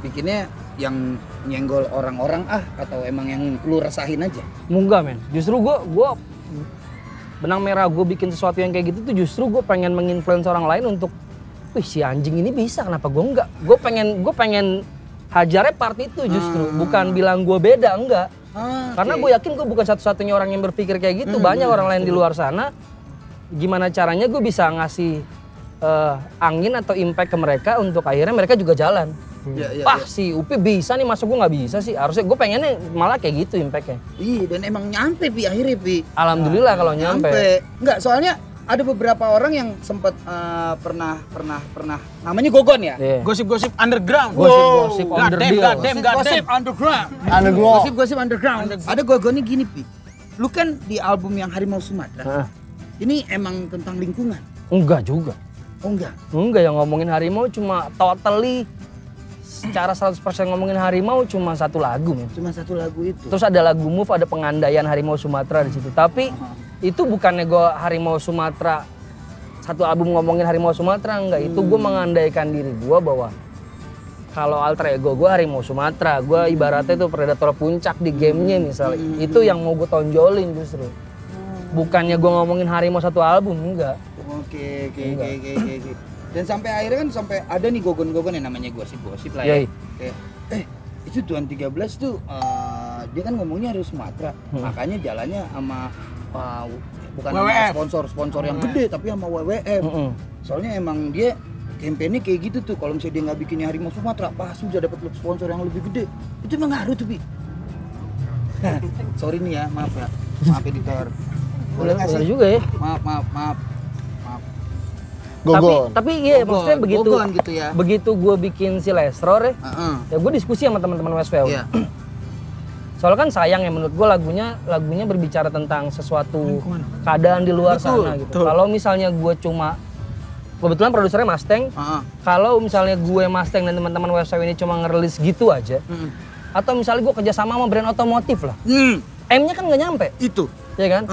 bikinnya yang nyenggol orang-orang atau emang yang lu rasain aja? Enggak men, justru gue benang merah gue bikin sesuatu yang kayak gitu tuh justru gue pengen menginfluence orang lain untuk, wih si anjing ini bisa kenapa gue enggak? Gue pengen hajarnya part itu justru, bukan bilang gue beda, enggak. Karena gue yakin gue bukan satu-satunya orang yang berpikir kayak gitu, banyak orang lain di luar sana. Gimana caranya gue bisa ngasih angin atau impact ke mereka untuk akhirnya mereka juga jalan. Si Upi bisa nih, masa gue nggak bisa sih? Harusnya gue pengennya malah kayak gitu impactnya. Iya, dan emang nyampe Pi akhirnya Pi. Alhamdulillah kalau nyampe. Enggak, soalnya ada beberapa orang yang sempat pernah namanya Gogon ya? Yeah. Gosip-gosip underground. Gosip underdeal. Gosip underground. Gosip underground. Ada Gogonnya gini Pi. Lu kan di album yang Harimau Sumatera. Ini emang tentang lingkungan. Enggak juga. Oh enggak. Enggak, yang ngomongin harimau cuma totally secara 100% ngomongin harimau cuma satu lagu, men. Cuma satu lagu itu. Terus ada lagu Move, ada pengandaian Harimau Sumatera di situ. Tapi itu bukannya gue Harimau Sumatera satu album ngomongin Harimau Sumatera, enggak. Itu gue mengandaikan diri gue bahwa kalau alter ego gue Harimau Sumatera, gue ibaratnya tuh predator puncak di gamenya misalnya. Itu yang mau gue tonjolin justru. Bukannya gue ngomongin harimau satu album, enggak. Oke. Dan sampai akhirnya kan sampai ada nih gogon-gogon yang namanya gosip-gosip lah ya. Kayak, itu Tuan 13 tuh dia kan ngomongnya harus Sumatera. Makanya jalannya sama bukan WWF. sama sponsor yang gede tapi sama WWF. Soalnya emang dia campaignnya kayak gitu tuh. Kalau misalnya dia nggak bikinnya Harimau Sumatera, pasti udah dapat sponsor yang lebih gede. Itu emang ngaruh tuh, Bi. Sorry nih ya, maaf editor. Boleh nggak sih? juga ya. Maaf. Gogon. Tapi iya maksudnya begitu. Gogon gitu ya. Begitu gue bikin si Lestror ya. Ya gue diskusi sama teman-teman Westfield. Iya. Soalnya kan sayang ya menurut gue lagunya berbicara tentang sesuatu keadaan di luar sana gitu. Kalau misalnya gue cuma kebetulan produsernya Mustang. Kalau misalnya gue Mustang dan teman-teman Westfield ini cuma ngerilis gitu aja. Atau misalnya gue kerjasama sama brand otomotif lah. M-nya kan nggak nyampe. Itu. Ya kan?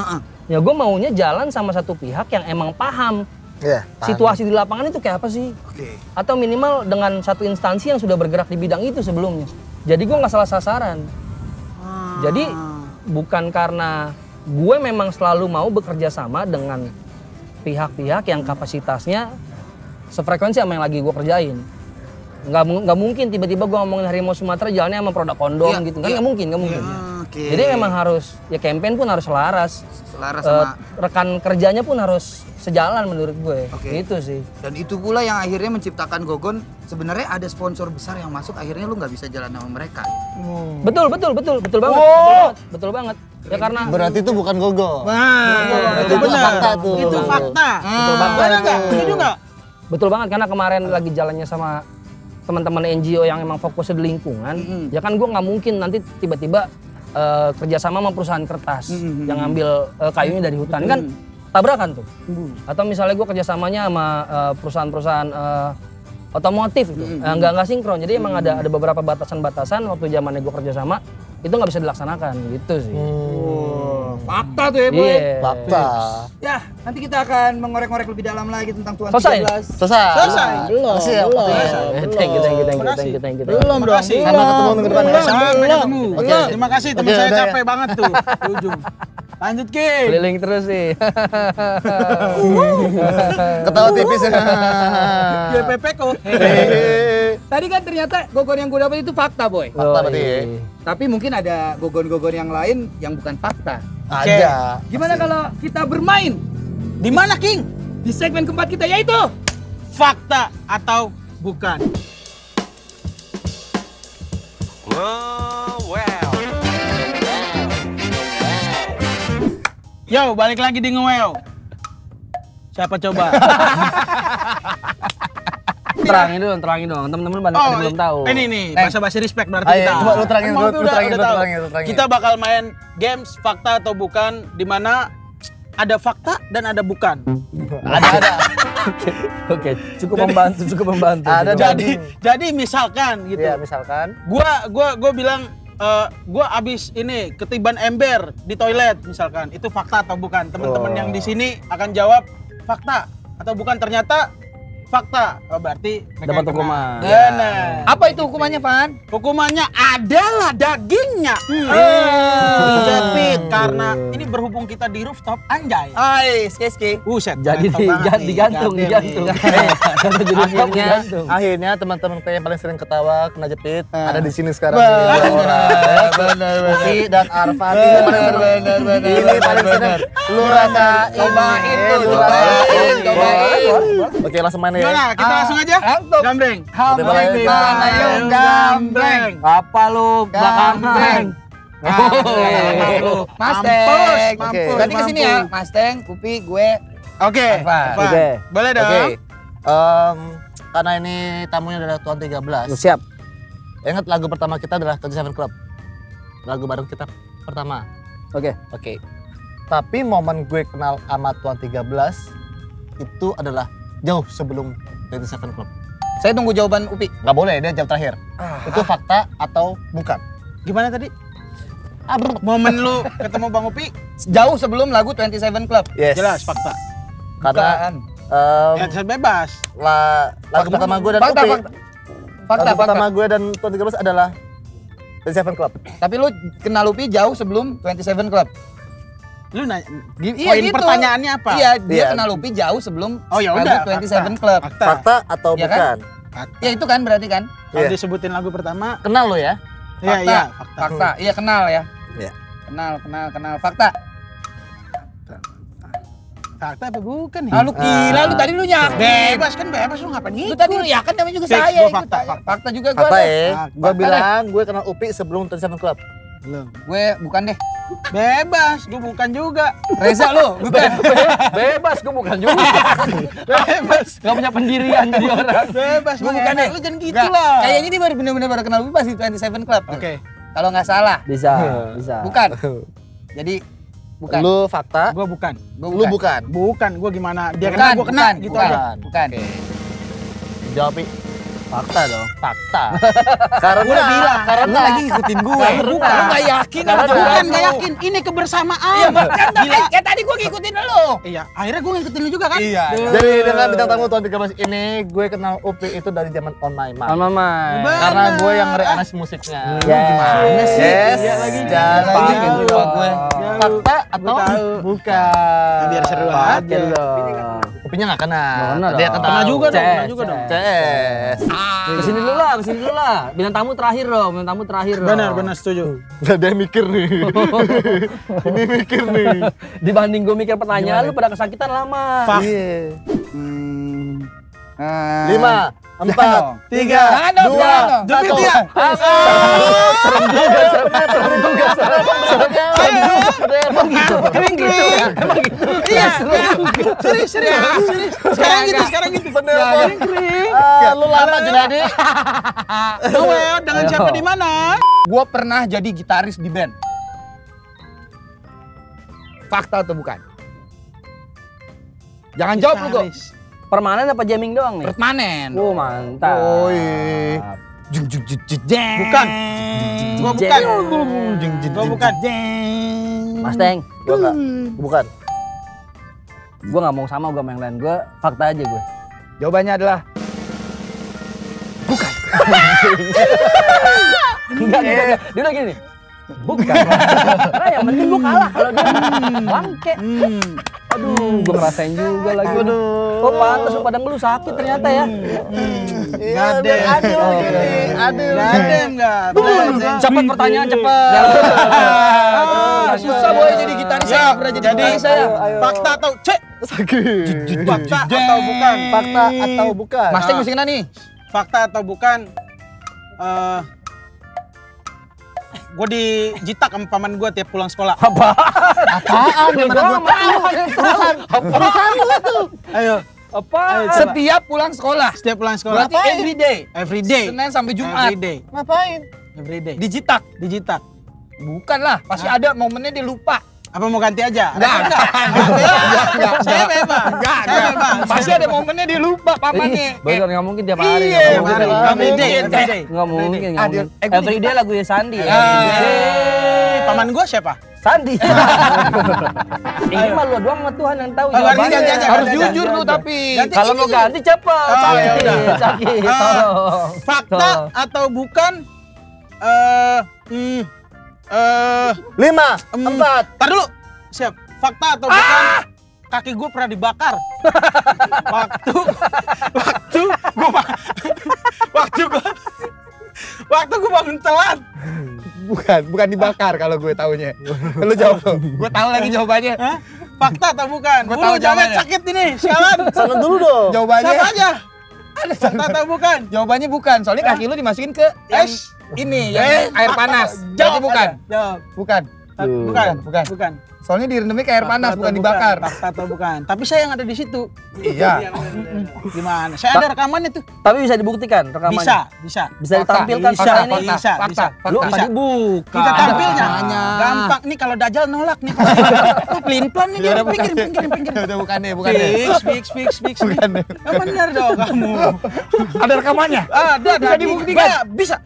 Ya gue maunya jalan sama satu pihak yang emang paham. Iya, Situasi di lapangan itu kayak apa sih? Oke. Atau minimal dengan satu instansi yang sudah bergerak di bidang itu sebelumnya. Jadi gue nggak salah sasaran. Jadi bukan karena gue memang selalu mau bekerja sama dengan pihak-pihak yang kapasitasnya sefrekuensi sama yang lagi gue kerjain. Nggak mungkin tiba-tiba gue ngomongin Harimau Sumatera jalannya sama produk kondom gitu kan, nggak mungkin. Jadi memang harus, ya campaign pun harus selaras sama rekan kerjanya pun harus sejalan menurut gue. Itu sih. Dan itu pula yang akhirnya menciptakan Gogon. Sebenarnya ada sponsor besar yang masuk, akhirnya lu nggak bisa jalan sama mereka. Betul banget. Betul banget. Ya karena Berarti itu bukan gogo. Nah, itu Itu benar. fakta tuh. Itu fakta. Betul banget Benar nggak? itu. Setuju nggak? betul banget karena kemarin lagi jalannya sama teman-teman NGO yang emang fokusnya di lingkungan, ya kan gue nggak mungkin nanti tiba-tiba kerjasama sama perusahaan kertas yang ngambil kayunya dari hutan kan tabrakan tuh. Atau misalnya gue kerjasamanya sama perusahaan-perusahaan otomotif gitu, nggak sinkron. Jadi emang ada beberapa batasan-batasan waktu zamannya gue kerjasama itu nggak bisa dilaksanakan gitu sih. Fakta tuh ya, Boy. Iya. Fakta. Ya, nanti kita akan mengorek-ngorek lebih dalam lagi tentang Tuan Selesai? 13. Selesai. Belum, Masih ya, belum. waktunya. Thank you. Belum dong. Makasih. Sampai ketemu minggu depan ya. Sampai ketemu. Oke. Terima kasih teman Oke, saya udah ya. capek banget tuh di ujung. Lanjut Ki. Keliling terus sih. Ketawa tipis ya. GPP kok. Tadi kan ternyata gogon yang gue dapat itu fakta, Boy. Fakta berarti ya. Tapi mungkin ada gogon-gogon yang lain yang bukan fakta. Ada. Gimana kalau kita bermain Di mana King? di segmen keempat kita yaitu Fakta atau bukan? Yo, balik lagi di Ngeweo. Siapa coba? terangin dong. Teman-teman banyak yang belum tahu. Ini nih, bahasa-bahasa respect berarti Ayo, kita. coba lu terangin, Emang lu udah terangin, tahu. lu terangin. Kita bakal main games fakta atau bukan, di mana ada fakta dan ada bukan. Ada. Oke, cukup membantu. Ada Jadi misalkan gitu. Iya, misalkan. Gua bilang gua abis ini ketiban ember di toilet misalkan, itu fakta atau bukan? Teman-teman yang di sini akan jawab fakta atau bukan. Ternyata fakta, berarti mereka Dapat kena. hukuman. Benar. apa itu hukumannya, Van? Hukumannya adalah dagingnya. Jepit karena ini berhubung kita di rooftop, anjay. Hai, ski. Buset. Jadi mantap banget nih, digantung. Akhirnya teman-teman kita yang paling sering ketawa kena jepit ada di sini sekarang. Benar. Upi dan Arfan ini paling seru. Ini paling seru. Lu rasain. Cobain. Oke, langsung main ya. Gimana? Kita langsung aja? Langsung. Gambreng. Ayo gambreng. Apa lu belakangan? Mas Mampus, Teng. mampus, Berarti kesini ya, mampus. Mas Teng, Upi, gue. Oke. Arfan. Arfan. Oke. Boleh dong. Oke. Karena ini tamunya adalah Tuan 13. Siap. Ingat lagu pertama kita adalah 27 Club. Lagu bareng kita pertama. Oke. Oke. Tapi momen gue kenal sama Tuan 13 itu adalah jauh sebelum 27 Club. Saya tunggu jawaban Upi. Nggak boleh, dia jawab terakhir. Itu fakta atau bukan? Gimana tadi? Momen lu ketemu Bang Upi? Jauh sebelum lagu 27 Club. Yes. Jelas fakta. Karena Bukan. Ya saya bebas. lagu pertama gue dan Fakta, Upi. fakta. Lagu pertama gue dan Tuan 13 adalah 27 Club. Tapi lu kenal Upi jauh sebelum 27 Club. Lu nanya, Iya, poin gitu. pertanyaannya apa? Iya, dia Iya. kenal Upi jauh sebelum Oh ya lagu udah. 27 Club. Fakta. Fakta atau Iya bukan? Fakta. Ya itu kan berarti kan? Kalau Iya. disebutin lagu pertama, Kenal lo ya? iya Fakta. iya, fakta. Fakta. Iya kenal ya. Iya. Kenal. Fakta. Fakta apa bukan ya? Ah, lu gila, lu tadi lu yakin. Bebas kan bebas, lu ngapain Lu ngikut? tadi lu yakin namanya juga Fix, saya. gua ikut fakta, aja. fakta. Fakta juga gue. Fakta ya? Fakta. Gue bilang gue kenal Upi sebelum 27 Club. Belum. Gue bukan deh. Bebas, gua bukan juga. Reza lu, bukan. Bebas, gue bukan juga. Bebas. Gak punya pendirian jadi orang. Bebas, Gue bukan deh. Lu jangan gitu Nggak, lah. Kayaknya dia baru bener-bener baru kenal Upi pas di 27 Club. Oke. Kalau nggak salah. Bisa. Bukan. Jadi bukan. Lu fakta, Gua bukan. Gua lu bukan. Bukan, gua gimana? Dia Bukan, kena, gua kena bukan, gitu bukan, aja. Bukan. Jawab Pi. Fakta dong. Fakta. Karena Gua udah bilang. Lu lagi ngikutin gue. Bukan. Lu nggak yakin sama Bukan, jawaban nggak lu. yakin. Ini kebersamaan. Iya, kan Gila. kayak tadi gue ngikutin lu. Iya, akhirnya gua ngikutin lu juga kan? Iya. Jadi dengan bintang tamu Tuan 13 ini gue kenal Upi itu dari zaman On My Mind. Mama. Karena gue yang nge-rearrange musiknya. Gimana sih? Yes. Iya lagi. Dan Lagi Pak, kan lupa gue. fakta atau Gua tahu. bukan? Biar seru Pakai aja. dong. Upinya nggak kenal. Nggak kenal Dia dong. kenal. Pernah juga dong, CS, pernah juga dong. CS. Kesini dulu lah. Bintang tamu terakhir dong. Benar, setuju. Nggak ada yang mikir nih. Ini mikir nih. Dibanding gue mikir pertanyaan lu pada kesakitan lama. Fak. Iya. 5, 4, Jangan 3, Jangan dong, 2, jangan dong. Jepit 1. ya. Serem juga. Serius. Sekarang gitu. Penelpon. Lu lama jadi. Noel, dengan siapa di mana? Gua pernah jadi gitaris di band. Fakta atau bukan? Jangan jawab lu kok. Gitaris. Permanen apa jamming doang nih? Permanen. Oh, mantap. Bukan. Gua bukan. Gua bukan. Mas Teng, Gua enggak. Bukan. gue nggak mau sama gue yang lain. Gue fakta aja gue. Jawabannya adalah Enggak. Dia udah gini. Bukan. Nah, yang penting gue kalah kalau dia bangke. Aduh, gue ngerasain juga lagi. Oh, pantas lu pada ngeluh sakit ternyata ya. Gadem. Gadem enggak. Cepet pertanyaan, cepet. susah boy jadi gitaris saya pernah jadi gitaris saya. Fakta atau cek? Sakit. Fakta atau bukan? Fakta atau bukan? Mas Teng mesti kena nih. Fakta atau bukan? Gue dijitak sama paman gue tiap pulang sekolah. Apaan? Gimana gua tahu? Urusan lu tuh. Ayo. Apa? Setiap pulang sekolah. Setiap pulang sekolah. Berarti every day. Every day. Senin sampai Jumat. Every day. Ngapain? Every day. Dijitak. Dijitak. Bukan lah, pasti ada momennya dia lupa. Apa mau ganti aja? Enggak. Saya bebas. Enggak. Pasti ada momennya dia lupa pamannya. Bener, nggak mungkin tiap hari. Iya, nggak mungkin. Every day. Every day. Nggak mungkin. Gua Everyday lagu ya Sandi. Paman gue siapa? Sandi. Ini mah lu doang sama Tuhan yang tahu Ganti jawabannya. aja. Harus ganti jujur aja. lu tapi. Kalau mau ganti cepet. Oh, ya Sakit. udah. Sakit. Ah, Tolong. Fakta atau bukan? 5, 4. Tar dulu. Siap. Fakta atau bukan? Kaki gue pernah dibakar. Waktu gue bangun telat. Bukan dibakar kalau gue taunya. Lu jawab tuh. Gue tahu lagi jawabannya. Hah? Fakta atau bukan? Gua tahu Lu jawabannya jawabannya. sakit ini. Sialan. Sana dulu dong. Jawabannya Siapa aja? Fakta atau bukan? Jawabannya bukan. Soalnya kaki lu dimasukin ke yang ini yang air panas. Berarti Jawab bukan. aja. Jawab. Bukan. Bukan. Bukan. Soalnya direndamnya ke air panas Fakta bukan atau dibakar. Fakta atau bukan? Tapi saya yang ada di situ. Iya. Gimana? Saya ada rekaman itu. Tapi bisa dibuktikan rekamannya. Bisa. Bisa ditampilkan Bisa, fakta ini. bisa. Lu Bisa. tadi bukan. Kita tampilnya. Makanya. Gampang nih kalau Dajjal nolak nih. Pelin-pelan nih dia. Pinggir. Udah bukan deh. Fix. Bener dong kamu. Ada rekamannya? Ada. Bisa dibuktikan? Bisa.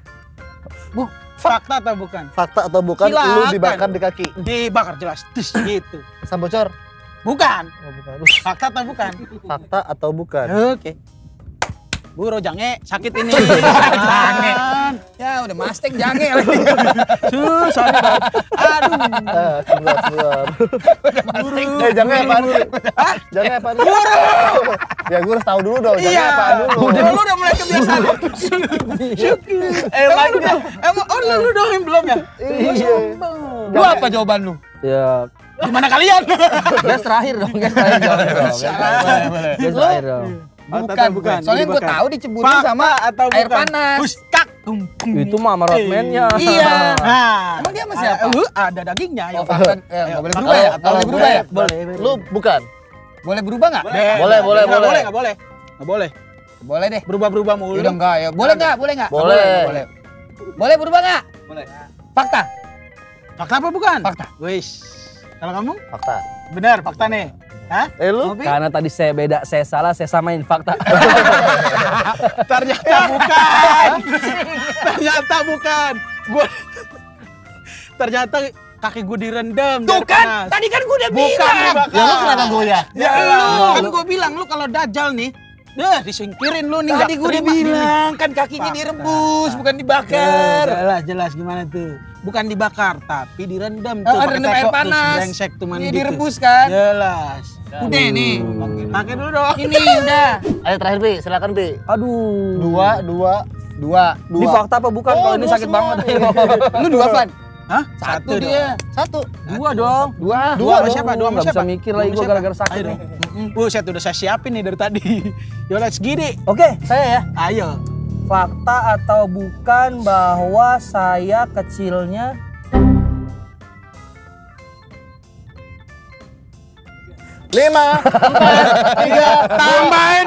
Fakta atau bukan? Fakta atau bukan? Lu Silakan. dibakar di kaki. Dibakar jelas. Tis gitu. Asam bocor? Bukan. Oh, bukan. Fakta atau bukan? Fakta atau bukan? Oke. Buro jange sakit ini. Jange. Ya udah Mustang jange lagi. Sorry Bang. Aduh. Sebentar. Jangan apaan sih? Jangan apaan sih? Ya gue harus tahu dulu dong. Jangan Iya. apaan dulu. Lu udah mulai kebiasaan. Emang lu dong yang belum ya? Iya. Lu apa jawaban lu? Ya, Gimana kalian? gas terakhir dong, gas terakhir jawabnya dong. Gas terakhir dong. Bukan. Soalnya gue tahu diceburin sama atau air bukan? panas. Puskak. Itu mah sama Rodman-nya. Iya. Nah, Emang dia sama siapa? Ada dagingnya. Oh, fakta. Nggak boleh berubah ya? Boleh berubah ya? Boleh. Lu bukan? Boleh berubah nggak? Boleh. Nggak boleh. Boleh deh. Berubah mulu. Udah enggak ya? Boleh nggak? Boleh nggak? Boleh. Boleh berubah nggak? Boleh. Fakta. Fakta apa bukan? Fakta. Wis. Kalau kamu? Fakta. Benar, fakta nih. Hah? Lu? Ngopi? Karena tadi saya beda, saya salah, saya samain fakta. Ternyata bukan. Ternyata bukan. Ternyata kaki gue direndam. Tuh dari kan, panas. tadi kan gue udah Bukan bilang. dibakar. Ya lu kenapa goyah? Ya kan gue bilang lu kalau Dajjal nih, disingkirin lu nih. Tadi nggak gue udah terima. bilang kan kakinya direbus, bukan dibakar. Jelas gimana tuh? Bukan dibakar, tapi direndam tuh. Oh, pakai direndam air teko tuh, panas. brengsek tuh mandi Ini gitu. direbus kan? Jelas. Udah nih. Pakai dulu dong. Ini udah. Ayo terakhir Bi, silakan Bi. Aduh. Dua. Ini fakta apa bukan? Kalau ini dua sakit semua. banget. Ayo. Lu dua, Van. Hah? Satu dong. dia. Satu. Dua dong. Dua. Dua sama siapa? Dua sama Nggak siapa? bisa mikir lagi Dua sama gue siapa? gara-gara sakit Ayo nih. dong. Buset, udah saya siapin nih dari tadi. Yo, let's get it. Oke, saya ya. Ayo. Fakta atau bukan bahwa saya kecilnya 3, Tambahin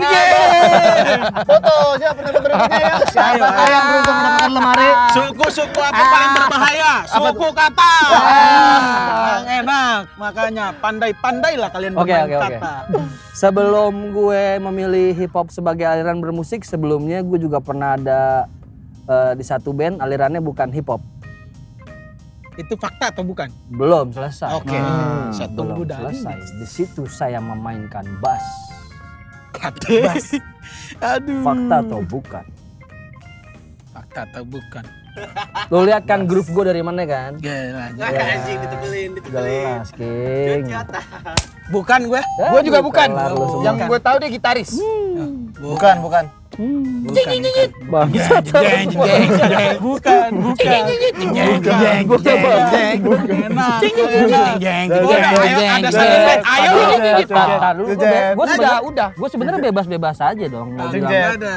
foto. Siapa yang berikutnya ya? Siapa yang beruntung mendapatkan lemari? Suku-suku apa paling berbahaya? Suku kata. Yang enak. Makanya pandai-pandailah kalian Oke, bermain oke, oke. kata. Sebelum gue memilih hip hop sebagai aliran bermusik, sebelumnya gue juga pernah ada di satu band alirannya bukan hip hop. Itu fakta atau bukan? Belum selesai. Oke. Saya tunggu Belum dari. selesai. Di situ saya memainkan bass. Bass. Aduh. Fakta atau bukan? Fakta atau bukan? Lo lihat kan groove gue dari mana kan? Gila. Anjing ditebelin. Jelas, King. Bukan gue. Ya, Gue juga bukan. kelar lu semua. Yang gue tahu dia gitaris. Bukan. Bukan. Bangsat. Bukan. Enak. Ayo ada standing band. Ayo. Udah. Gue sebenarnya bebas-bebas aja dong. Jeng.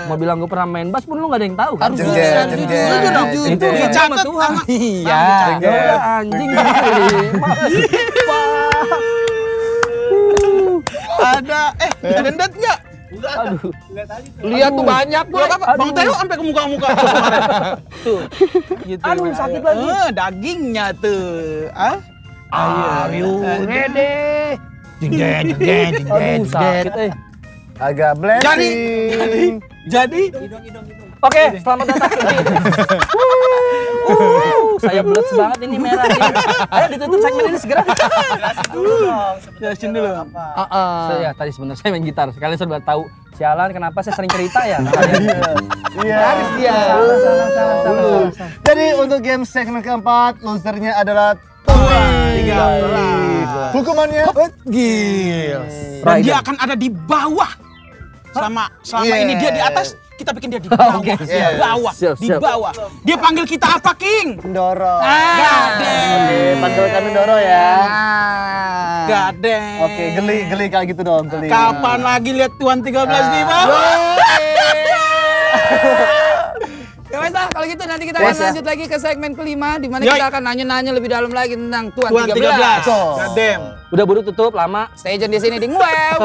Mau bilang gue pernah main bass pun lu gak ada yang tahu kan? Harus Jeng, jujur, jeng, harus jeng, jujur. jeng. dong. Jeng, Itu jeng. dicatat Tuhan. Iya. Ya anjing kali. Ada ada ndet enggak? Aduh. Lihat tuh banyak Gak apa-apa. Bang Teo sampai ke muka-muka kemarin. Tuh. Gitu. Aduh, sakit lagi. Dagingnya tuh. Ah? Ayo, Dede. Aduh, sakit Agak blessing. Jadi Oke, selamat datang. Saya bloods banget ini merah ini. Ayo ditutup segmen ini segera. jelasin dulu. Saya tadi sebenarnya saya main gitar. Kalian sudah tahu sialan kenapa saya sering cerita ya? Iya. Harus dia. Salah. Jadi untuk game segmen keempat, losernya adalah 13. Hukumannya gil. Dan dia akan ada di bawah. Selama ini dia di atas, kita bikin dia di bawah. Oke, Di siap. bawah. Siap, Di siap. bawah. Dia panggil kita apa, King? Doro. Gadeng. Oke, panggil kami Doro ya. Gadeng. Oke, geli kayak gitu dong, geli. Kapan lagi lihat Tuan 13 di bawah? Ya wes lah, kalau gitu nanti kita akan lanjut lagi ke segmen kelima di mana Yoi. kita akan nanya-nanya lebih dalam lagi tentang Tuan Tuan 13. 13. Gadeng. Udah buru tutup lama. Stay tune di sini di Ngwew.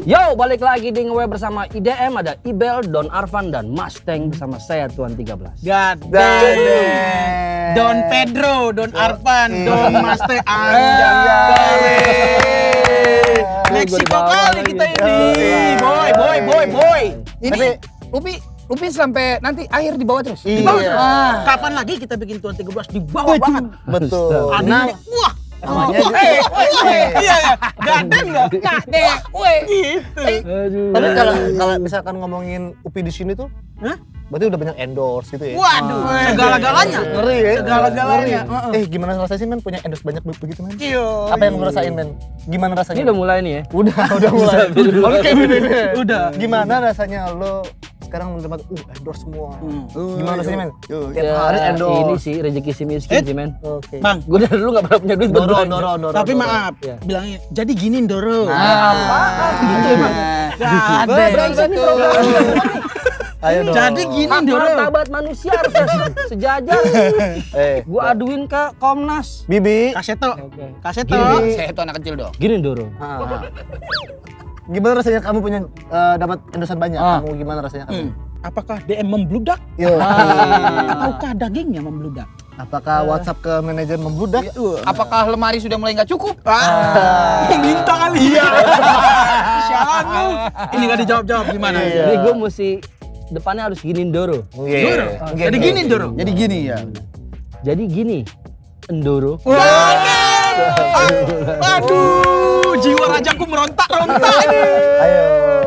Yo, balik lagi di Ngewe bersama IDM, ada Ibel, Don Arvan, dan Mustang bersama saya Tuan 13. Gadeng. Don Pedro, Don Arvan, Don Master Anjay. Meksiko kali kita ini. Boy. Ini Upi sampai nanti akhir di bawah terus. Iya. Di bawah terus. Kapan lagi kita bikin Tuan 13 di bawah banget? Betul. Adanya, wah. namanya Iya, gadeng nggak? Gadeng, weh. Gitu. Tapi kalau misalkan ngomongin UPI di sini tuh, Hah? berarti udah banyak endorse gitu ya. Waduh, segala-galanya. Ngeri ya. Segala-galanya. Ngeri. Gimana rasanya sih men punya endorse banyak begitu men? Iya. Apa yang lu rasain men? Gimana rasanya? Ini udah mulai nih ya. Udah mulai. Oke, Udah. Gimana rasanya lo sekarang menerima endorse semua? Gimana rasanya men? Tiap hari Ya, endorse. ini sih rezeki si miskin sih men. Oke. Bang, Gue dari dulu gak pernah punya duit buat belanja. Doro. tapi maaf, Iya. bilangnya jadi gini Doro. Apaan? Gitu emang. Brengsek nih program. Ayo dong. Jadi gini Hak Doro. martabat manusia harusnya sejajar. Gue aduin ke Komnas. Bibi. Kaseto. Kaseto. Gini. Saya itu anak kecil dong. Gini Doro. Gimana rasanya kamu punya dapat endorsean banyak? Ah. Kamu gimana rasanya kamu? Apakah DM membludak? Yo. Ataukah dagingnya membludak? Apakah WhatsApp ke manajer membludak? Apakah lemari sudah mulai nggak cukup? Minta kali ya. Sialan lu. Ini nggak dijawab-jawab gimana? Iya. Jadi gue mesti depannya harus giniin Doro. Doro. Jadi gini Doro. Jadi gini ya. Jadi gini, Endoro. Aduh, jiwa rajaku merontak-rontak ini.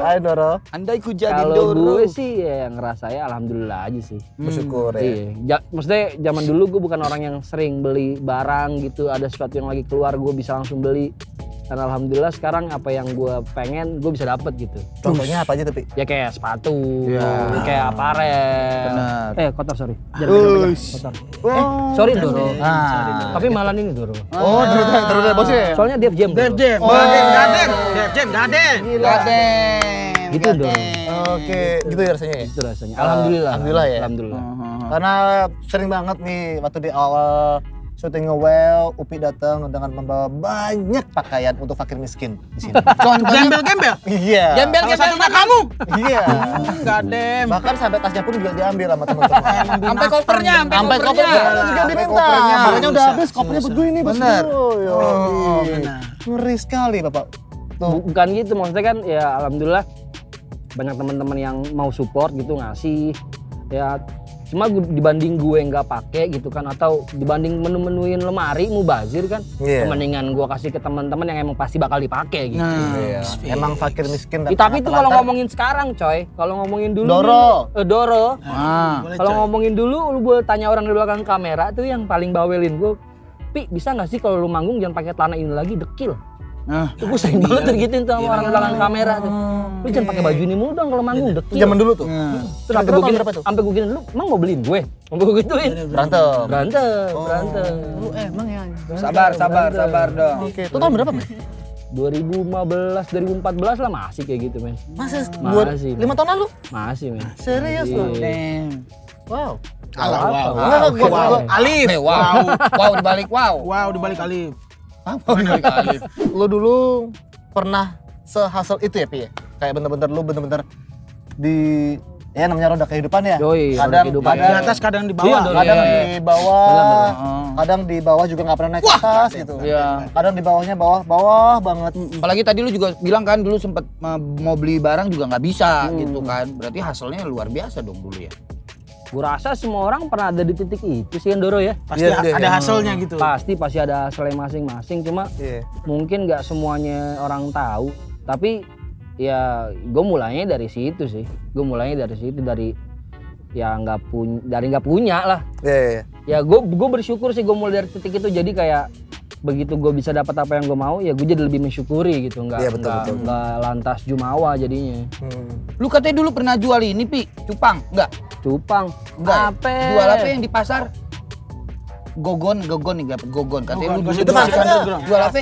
Ayo Doro. Andai ku jadi Kalau Doro. gue sih ya ngerasa ya alhamdulillah aja sih. Bersyukur ya. Iya, maksudnya zaman dulu gue bukan orang yang sering beli barang gitu, ada sesuatu yang lagi keluar gue bisa langsung beli. Dan alhamdulillah sekarang apa yang gue pengen gue bisa dapet gitu. Contohnya apa aja tapi? Ya kayak sepatu, Ya. kayak aparel. Benar. Kotor sorry. Jangan pegang-pegang, kotor. Sorry Doro. Tapi malam ini Doro. Oh, Doro bosnya. Soalnya Dev Jam. Dev Doro. Jam, gadeng. Dev Jam, gadeng. Gadeng. Gitu dong. Oke, gitu ya rasanya ya. Itu rasanya. Alhamdulillah. Alhamdulillah ya? Alhamdulillah. Karena sering banget nih waktu di awal syuting Well, Upi datang dengan membawa banyak pakaian untuk fakir miskin di sini. Gembel-gembel. Iya. Salah satunya kamu. Iya. Gadem. Bahkan sampai tasnya pun juga diambil sama teman-teman. Sampai kopernya, Sampai kopernya juga diminta. Makanya udah habis kopernya begini Bener. Benar. Ngeri sekali Bapak. Tuh. Bukan gitu, maksudnya kan ya alhamdulillah banyak teman-teman yang mau support gitu, ngasih ya. Cuma dibanding gue nggak pakai gitu kan, atau dibanding menu-menuin lemari mubazir kan, mendingan gue kasih ke teman-teman yang emang pasti bakal dipakai gitu. Emang fakir miskin. Tapi itu kalau ngomongin sekarang coy, kalau ngomongin dulu Doro. Kalau ngomongin dulu, lu boleh tanya orang di belakang kamera tuh yang paling bawelin gue, Pi bisa nggak sih kalau lu manggung jangan pakai celana ini lagi, dekil. Tuh gue sering banget digituin tuh sama orang di belakang kamera tuh. Lu jangan pakai baju ini mulu dong kalau manggung, dekil. Zaman dulu tuh. Terus sampai gue gini, lu emang mau beliin gue? Sampai gue gituin. Berantem. Lu emang ya. Sabar dong. Oke, itu tahun berapa, Men? 2015, 2014 lah masih kayak gitu, men. Masih 5 Masih. tahun lalu? Masih, men. Serius lu? Wow. Wow. Alif. Wow dibalik wow. Wow, dibalik Alif. Lu dulu pernah sehasil itu ya, Pi? Kayak bener-bener lu bener-bener di ya namanya roda kehidupan ya. Yoi, roda kadang kehidupan. Di atas kadang di bawah. kadang di bawah, Bener. kadang di bawah juga nggak pernah naik ke atas gitu. Iya. Kadang di bawahnya bawah banget. Apalagi tadi lu juga bilang kan dulu sempet mau beli barang juga nggak bisa gitu kan. Berarti hasilnya luar biasa dong dulu ya. Gue rasa semua orang pernah ada di titik itu sih, Doro ya. Pasti Iya, ada hasilnya gitu. Pasti ada hasilnya masing-masing, cuma mungkin nggak semuanya orang tahu. Tapi ya gue mulainya dari situ sih. Dari ya nggak punya lah. Iya. Ya gue bersyukur sih gue mulai dari titik itu, jadi kayak begitu gue bisa dapat apa yang gue mau, ya gue jadi lebih mensyukuri gitu, nggak lantas jumawa jadinya. Lu katanya dulu pernah jual ini, Pi, cupang, enggak? Cupang. Enggak. Apa? Jual apa yang di pasar? Gogon nih, dapat gogon. Katanya lu dulu Itu kan jual apa?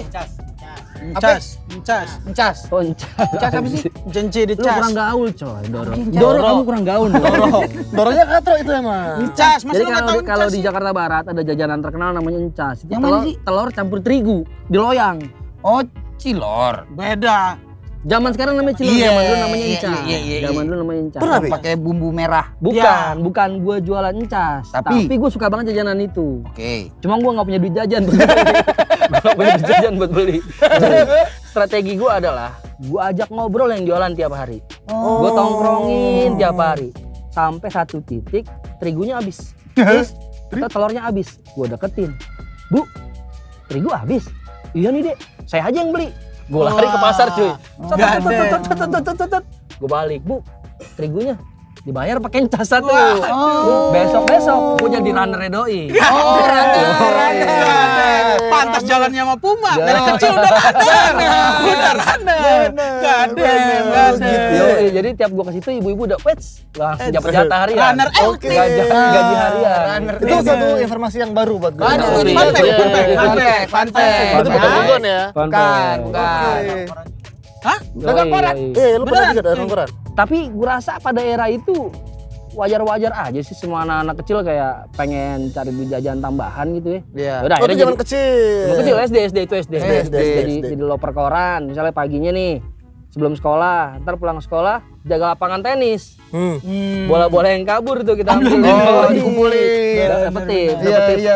Encas. Encas. Oh, encas. Encas apa sih? Jenci di Lu kurang cas. gaul coy, Doro kamu kurang gaul. Doronya katro itu emang. Encas, masa Jadi lu nggak tahu kalau encas di sih? Jakarta Barat ada jajanan terkenal namanya encas. Itu Yang mana sih? telur campur terigu di loyang. Oh, cilor. Beda. Zaman sekarang namanya cilor, Iya, zaman dulu namanya iya, encas. iya. Zaman dulu namanya encas. Pernah, Pi? Pakai bumbu merah. Bukan gua jualan encas. Tapi Tapi gua suka banget jajanan itu. Oke. Cuma gua nggak punya duit jajan buat beli. Nggak punya duit jajan buat beli. Jadi, strategi gua adalah gua ajak ngobrol yang jualan tiap hari. Gua tongkrongin tiap hari. Sampai satu titik terigunya habis. Terus telurnya habis. Gua deketin. Bu, terigu habis. Iya nih, Dek. Saya aja yang beli. Gue lari ke pasar cuy. Gue balik, Bu. Terigunya dibayar pakai encas satu. Besok-besok gue jadi runner doi. Pantas jalannya sama Puma. Dari kecil udah runner. Gadem. Yoi, jadi tiap gue ke situ ibu-ibu udah wets langsung dapat jatah harian. Runner Oke. Gaji harian. Itu satu informasi yang baru buat gue. Fun fact. Itu bukan Gogon ya? Bukan. Hah? Dagang koran. Lu pernah juga dagang koran? Tapi gue rasa pada era itu wajar-wajar aja sih semua anak-anak kecil kayak pengen cari duit jajan tambahan gitu ya. Iya. Udah Oh, itu zaman jadi kecil. zaman kecil SD itu SD. SD. Jadi loper koran. Misalnya paginya nih sebelum sekolah, ntar pulang sekolah jaga lapangan tenis. Bola-bola yang kabur tuh kita ambil. Oh, dikumpulin.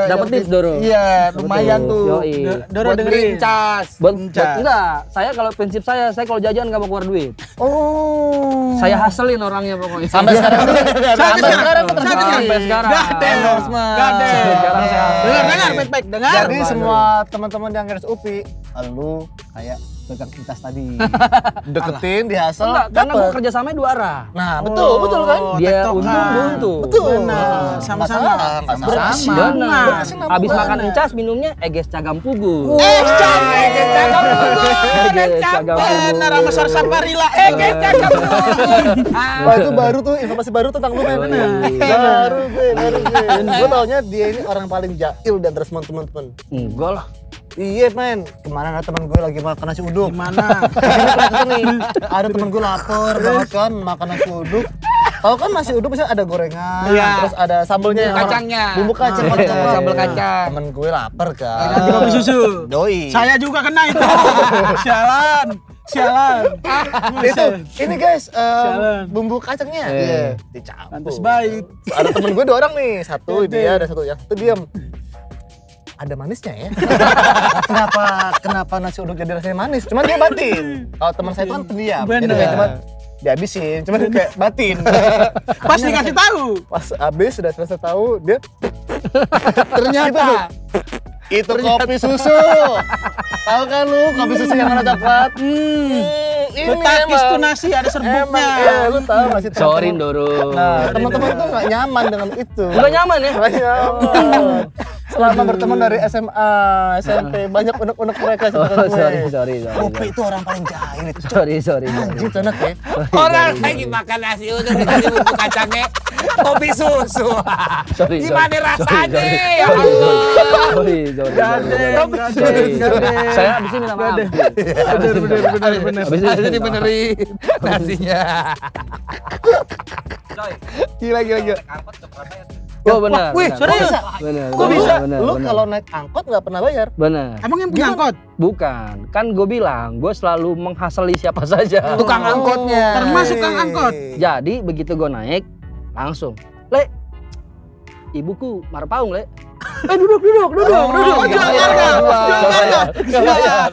Dapat tips Doro. Iya, lumayan tuh. Yoi. Doro Buat beli dengerin. encas. Enggak, saya kalau prinsip saya kalau jajan nggak mau keluar duit. Oh. Saya hasilin orangnya pokoknya. Sampai sekarang. Sampai sekarang. Gadem. Sekarang saya Dengar, baik-baik. Dengar. Jadi semua teman-teman yang garis UPI, lu kayak pegang encas tadi. Deketin, dihasel, Enggak, karena gue dapet. kerjasamanya 2 arah. Nah, betul kan? Dia tektokan. untung, gue untung. Betul. Benar, sama-sama. Sama-sama. Benar. Berarti nama Abis gua makan ada. encas minumnya Eges Cagam Pugu. Cagam Cagam Benar sama Sarsaparilla. Wah, itu baru tuh, informasi baru tentang lu, men. Baru gue. Gue taunya dia ini orang paling jahil dan terus teman-teman. Enggak lah. Iya, men. Kemana ada teman gue lagi makan nasi uduk. Gimana? Ada temen gue lapar banget kan, makan nasi uduk. Tahu kan nasi uduk misalnya ada gorengan, Iya. terus ada sambelnya yang Kacangnya. bumbu kacang. Sambal kacang. Temen gue lapar kan. Ganti kopi susu. Doi. Saya juga kena itu. Sialan. Itu ini guys, Sialan. bumbu kacangnya. Iya, dicampur. Pantes baik. Ada temen gue 2 orang nih, satu dia ada satu yang satu diam. Ada manisnya ya. kenapa nasi uduk jadi rasanya manis? Cuman dia batin. Kalau teman saya itu kan pendiam. Jadi Bener. kayak cuman dihabisin, cuman kayak batin. Pas dikasih tahu. Pas habis sudah selesai tahu dia Ternyata itu kopi susu. Tahu kan lu kopi susu yang warna coklat? Ini Lu takis emang. tuh nasi ada serbuknya. Emang, iya, lu tahu nggak sih? Sorry teman-teman- Doro. Nah, teman-teman tuh nggak nyaman dengan itu. Enggak nyaman ya? Nggak nyaman. Selama berteman dari SMA, SMP, banyak unek-unek mereka Oh, sebenarnya gue. sorry. Kopi itu orang paling jahil itu. Sorry. Anjir tuh anak ya. orang lagi makan nasi uduk dikasih bumbu kacangnya kopi susu. Sorry. Gimana rasanya? Ya Sorry. Allah. Sorry. Gadeng. Saya abis ini minta maaf. Bener. Abis ini Harus dibenerin nasinya. Gila. Oh benar. Wih, benar. serius? Benar. Kok bisa? Benar, Lu benar. kalau naik angkot nggak pernah bayar? Benar. Emang yang punya angkot? Bukan. Kan gue bilang, gue selalu menghaseli siapa saja. Tukang angkotnya. Termasuk kang angkot. Jadi begitu gue naik, langsung. Le, ibuku Marpaung, Le. Duduk. Oh, jual harga. Nggak bayar.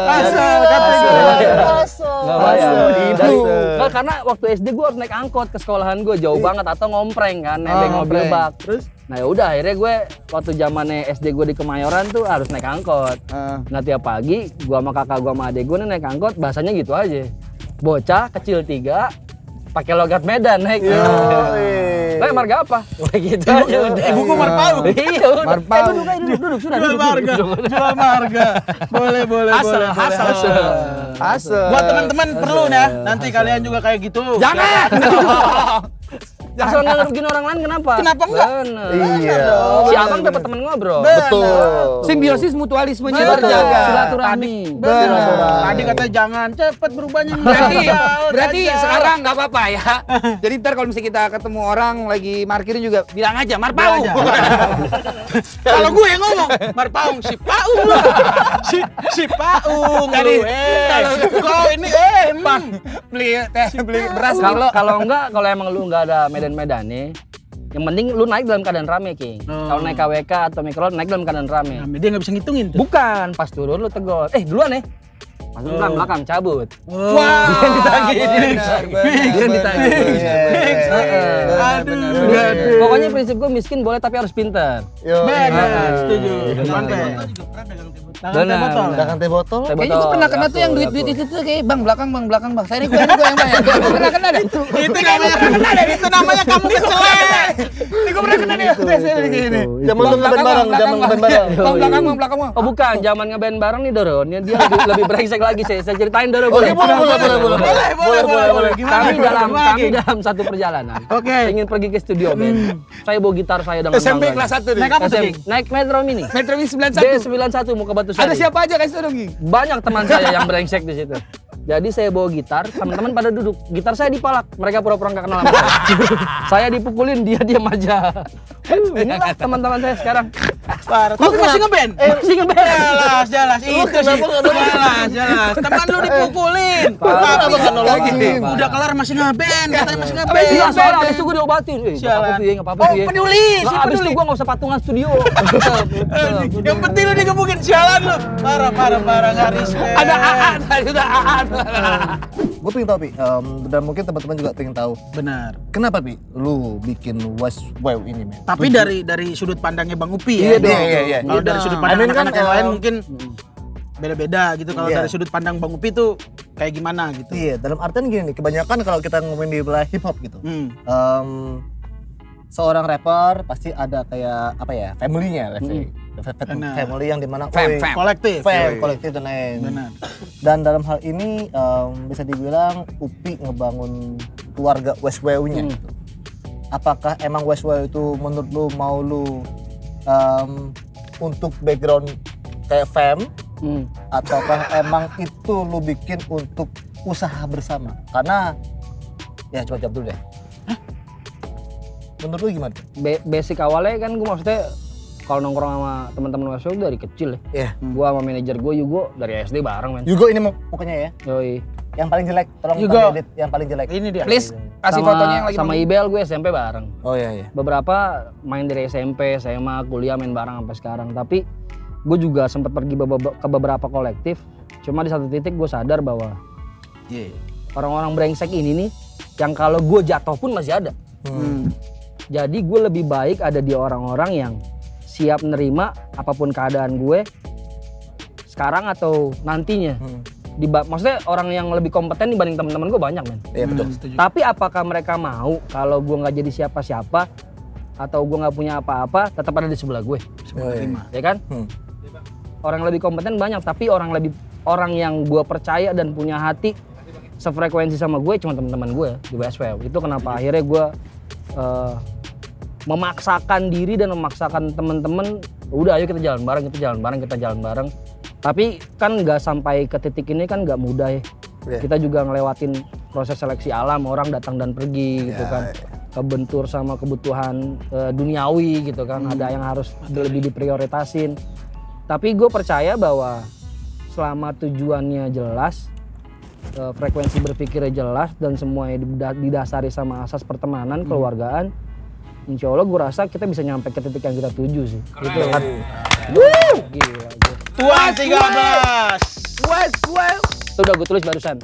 Asal kata gue. Nggak bayar. Ibu. Nggak, karena waktu SD gue harus naik angkot ke sekolahan gue jauh banget atau ngompreng kan, nebeng mobil ngompreng. bak. Terus, nah ya udah akhirnya gue waktu zamannya SD gue di Kemayoran tuh harus naik angkot. Nah tiap pagi gue sama kakak gue sama adek gue nih naik angkot, bahasanya gitu aja. Bocah kecil 3 pakai logat Medan naik. Le, marga apa? Kayak gitu aja udah. Ibuku Marpaung. Iya udah. Marpaung. Duduk sudah. Jual harga. Jual harga. Boleh. Asal. Buat teman-teman perlu ya. Nanti kalian juga kayak gitu. Jangan. Asal nggak ngerugiin orang lain kenapa? Kenapa enggak? Bener. Iya. Si abang dapat temen ngobrol. Betul. Simbiosis mutualismenya Betul. terjaga. Silaturahmi. Tadi katanya jangan cepet berubahnya. Berarti sekarang nggak apa-apa ya. Jadi ntar kalau misalnya kita ketemu orang lagi parkirin juga bilang aja Marpaung. Kalau gue yang ngomong, Marpaung si Paung lu. Si Paung lu. Kau ini beli beras Kalau enggak, kalau emang lu enggak ada medan-medannya, yang penting lu naik dalam keadaan rame, King. Kalau naik KWK atau mikro naik dalam keadaan rame. Dia nggak bisa ngitungin tuh. Bukan, pas turun lu tegur. Duluan nih. Masuk belakang cabut. Wah, Dia ditagih, dia ditagih. Aduh. Pokoknya prinsip gue miskin boleh tapi harus pintar. Benar, setuju. Pantai. Dagang teh botol. Kayaknya gue pernah kena tuh yang duit-duit itu tuh kayak bang belakang. Saya ini gue yang bayar. Gue pernah kena deh. Itu namanya kamu dicelek. Ini gue pernah kena deh. Zaman lu ngeband bareng, zaman ngeband bareng. Bang belakang. Oh bukan, zaman ngeband bareng nih Doro. Dia lebih brengsek lagi saya ceritain Doro boleh. Boleh. Kami dalam satu perjalanan. Oke. Ingin pergi ke studio band. Saya bawa gitar saya dengan SMP bangganya. kelas 1 nih. Naik apa tuh, King? Naik Metro Mini. Metro Mini 91. D91 mau ke Batu Sari. Ada siapa aja kasih tau dong, Ging? Banyak teman saya yang brengsek di situ. Jadi saya bawa gitar, teman-teman pada duduk. Gitar saya dipalak, mereka pura-pura nggak kenal sama saya. Saya dipukulin, dia diam aja. Inilah teman-teman saya sekarang. Lu masih ngeband? Masih ngeband. Jelas. Itu sih. Jelas. Teman lu dipukulin. Kenapa nggak nolongin? Udah kelar masih ngeband, katanya masih Iya, ngeband. soalnya abis itu gue diobatin. Nggak apa-apa sih, peduli, Nggak, abis itu gue nggak usah patungan studio. Yang penting lu digebukin sialan lu. Parah nggak respect. Ada AA, sudah AA. Gue pengen tahu, Pi. Dan mungkin teman-teman juga pengen tahu. Benar. Kenapa, Pi? Lu bikin West Wow ini, men? Tapi dari sudut pandangnya Bang Upi ya. Iya dong. Iya. Kalau dari sudut pandang I mean kan, anak-anak yang lain mungkin beda-beda gitu. Kalau Iya. dari sudut pandang Bang Upi tuh kayak gimana gitu. Iya, dalam artian gini nih, kebanyakan kalau kita ngomongin di wilayah hip hop gitu. Seorang rapper pasti ada kayak apa ya, family-nya, let's say. Benar. Family yang dimana Kolektif. kolektif dan lain. Benar. Dan dalam hal ini bisa dibilang Upi ngebangun keluarga West Wow-nya. Gitu. Apakah emang West Wow itu menurut lu mau lu untuk background kayak fam Ataukah emang itu lu bikin untuk usaha bersama? Karena ya coba jawab dulu deh. Menurut lu gimana? Basic awalnya kan gue maksudnya kalau nongkrong sama teman-teman Westwell dari kecil ya. Iya. Gue sama manajer gue Yugo dari SD bareng men. Yugo ini mukanya ya. Yoi. Yang paling jelek, tolong Yugo. edit yang paling jelek. Ini dia. Please kasih fotonya yang lagi sama nongkrong. Ibel gue SMP bareng. Oh iya. Beberapa main dari SMP, SMA, kuliah main bareng sampai sekarang. Tapi gue juga sempat pergi ke beberapa kolektif. Cuma di satu titik gue sadar bahwa orang-orang brengsek ini nih, yang kalau gue jatuh pun masih ada. Jadi gue lebih baik ada di orang-orang yang siap nerima apapun keadaan gue sekarang atau nantinya. Maksudnya orang yang lebih kompeten dibanding teman-teman gue banyak men. Iya betul. Tapi apakah mereka mau kalau gue nggak jadi siapa-siapa atau gue nggak punya apa-apa tetap ada di sebelah gue, ya kan? Orang yang lebih kompeten banyak, tapi orang yang gue percaya dan punya hati sefrekuensi sama gue cuma teman-teman gue di Westwell. Itu kenapa akhirnya gue memaksakan diri dan memaksakan teman-teman, udah ayo kita jalan bareng. Tapi kan nggak sampai ke titik ini kan nggak mudah ya. Kita juga ngelewatin proses seleksi alam, orang datang dan pergi gitu kan. Kebentur sama kebutuhan duniawi gitu kan. Ada yang harus lebih diprioritasin. Tapi gue percaya bahwa selama tujuannya jelas, frekuensi berpikirnya jelas dan semuanya didasari sama asas pertemanan, keluargaan, insya Allah gue rasa kita bisa nyampe ke titik yang kita tuju sih. Gitu kan. Gila. Tuan 13. Itu udah gue tulis barusan.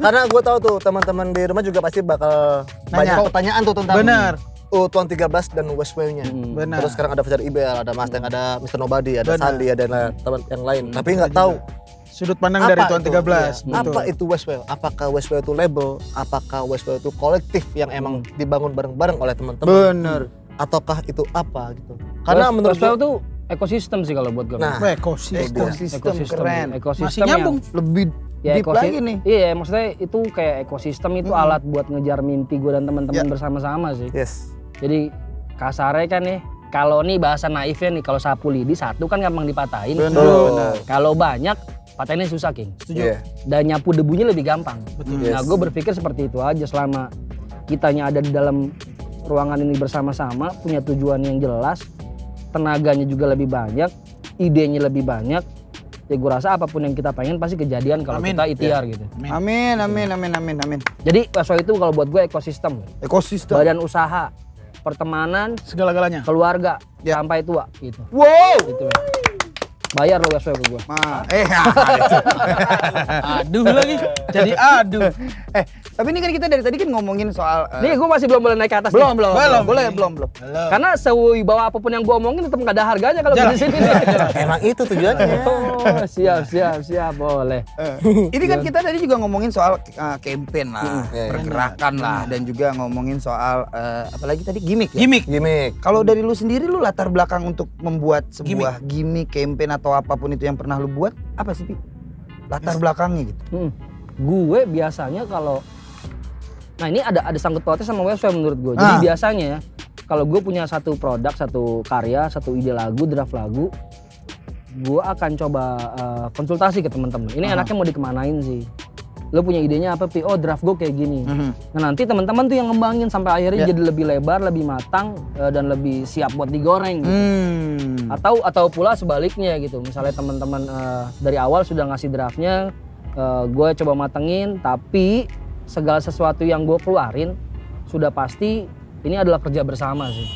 Karena gue tahu tuh teman-teman di rumah juga pasti bakal banyak pertanyaan tuh tentang Bener. Tuan 13 dan Westwell-nya. Benar. Terus sekarang ada Fajar Ibel, ada Mustang, ada Mr. Nobody, ada Sandi, ada teman yang lain. Tapi nggak tahu Sudut pandang dari Tuan 13. itu? Betul. Apa itu Westwell? Apakah Westwell itu label? Apakah Westwell itu kolektif yang emang dibangun bareng-bareng oleh teman-teman? Bener. Ataukah itu apa gitu? Karena menurut Westwell gue tuh ekosistem sih kalau buat gue. Nah, Ekosistem. Ekosistem keren. Masih nyambung. Lebih deep lagi nih. Iya, maksudnya itu kayak ekosistem itu alat buat ngejar mimpi gue dan teman-teman bersama-sama sih. yes. Jadi kasarnya kan nih, kalau nih bahasa naifnya nih, kalau sapu lidi satu kan gampang dipatahin. Benar. Kalau banyak patahinnya susah, King. Iya. Dan nyapu debunya lebih gampang. Nah, Yes. gue berpikir seperti itu aja selama kitanya ada di dalam ruangan ini bersama-sama, punya tujuan yang jelas, tenaganya juga lebih banyak, idenya lebih banyak. Ya gue rasa apapun yang kita pengen pasti kejadian kalau kita ikhtiar gitu. Amin. Jadi Westwell itu kalau buat gue ekosistem. Ekosistem. Badan usaha, pertemanan, Segala-galanya. keluarga, sampai tua gitu. Wow. Gitu. Bayar lo Westwell ke gue. Aduh lagi. Jadi aduh. Tapi ini kan kita dari tadi kan ngomongin soal Nih gue masih belum boleh naik ke atas. belum. Belum. Karena sewibawa apapun yang gue omongin tetap nggak ada harganya kalau di sini. Emang itu tujuannya. Oh, siap, boleh. ini kan kita tadi juga ngomongin soal campaign lah, pergerakan lah, dan juga ngomongin soal apalagi tadi gimmick ya? Gimmick. Kalau dari lu sendiri, lu latar belakang untuk membuat sebuah gimmick, campaign atau apapun itu yang pernah lu buat, apa sih, Pi? Latar belakangnya gitu. Gue biasanya kalau, nah ini ada sangkut pautnya sama Westwell menurut gue. Jadi biasanya ya, kalau gue punya satu produk, satu karya, satu ide lagu, draft lagu, gue akan coba konsultasi ke teman-teman. Ini enaknya mau dikemanain sih? Lo punya idenya apa, Pi? Oh, draft gue kayak gini. Nah, nanti teman-teman tuh yang ngembangin sampai akhirnya jadi lebih lebar, lebih matang, dan lebih siap buat digoreng. Gitu. Atau pula sebaliknya gitu. Misalnya teman-teman dari awal sudah ngasih draftnya, gue coba matengin, tapi segala sesuatu yang gue keluarin sudah pasti ini adalah kerja bersama sih.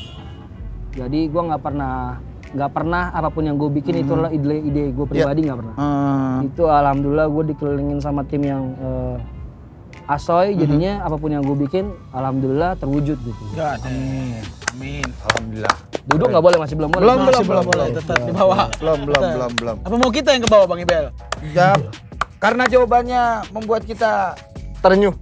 Jadi gue nggak pernah apapun yang gue bikin itu adalah ide gue pribadi, nggak pernah. Itu alhamdulillah gue dikelilingin sama tim yang asoy, jadinya apapun yang gue bikin alhamdulillah terwujud gitu. Amin. Alhamdulillah. Duduk nggak boleh, masih belum boleh. Belum boleh. Tetap di bawah. Belum. Apa mau kita yang ke bawah, Bang Ibel? Jawab. Karena jawabannya membuat kita Terenyuh.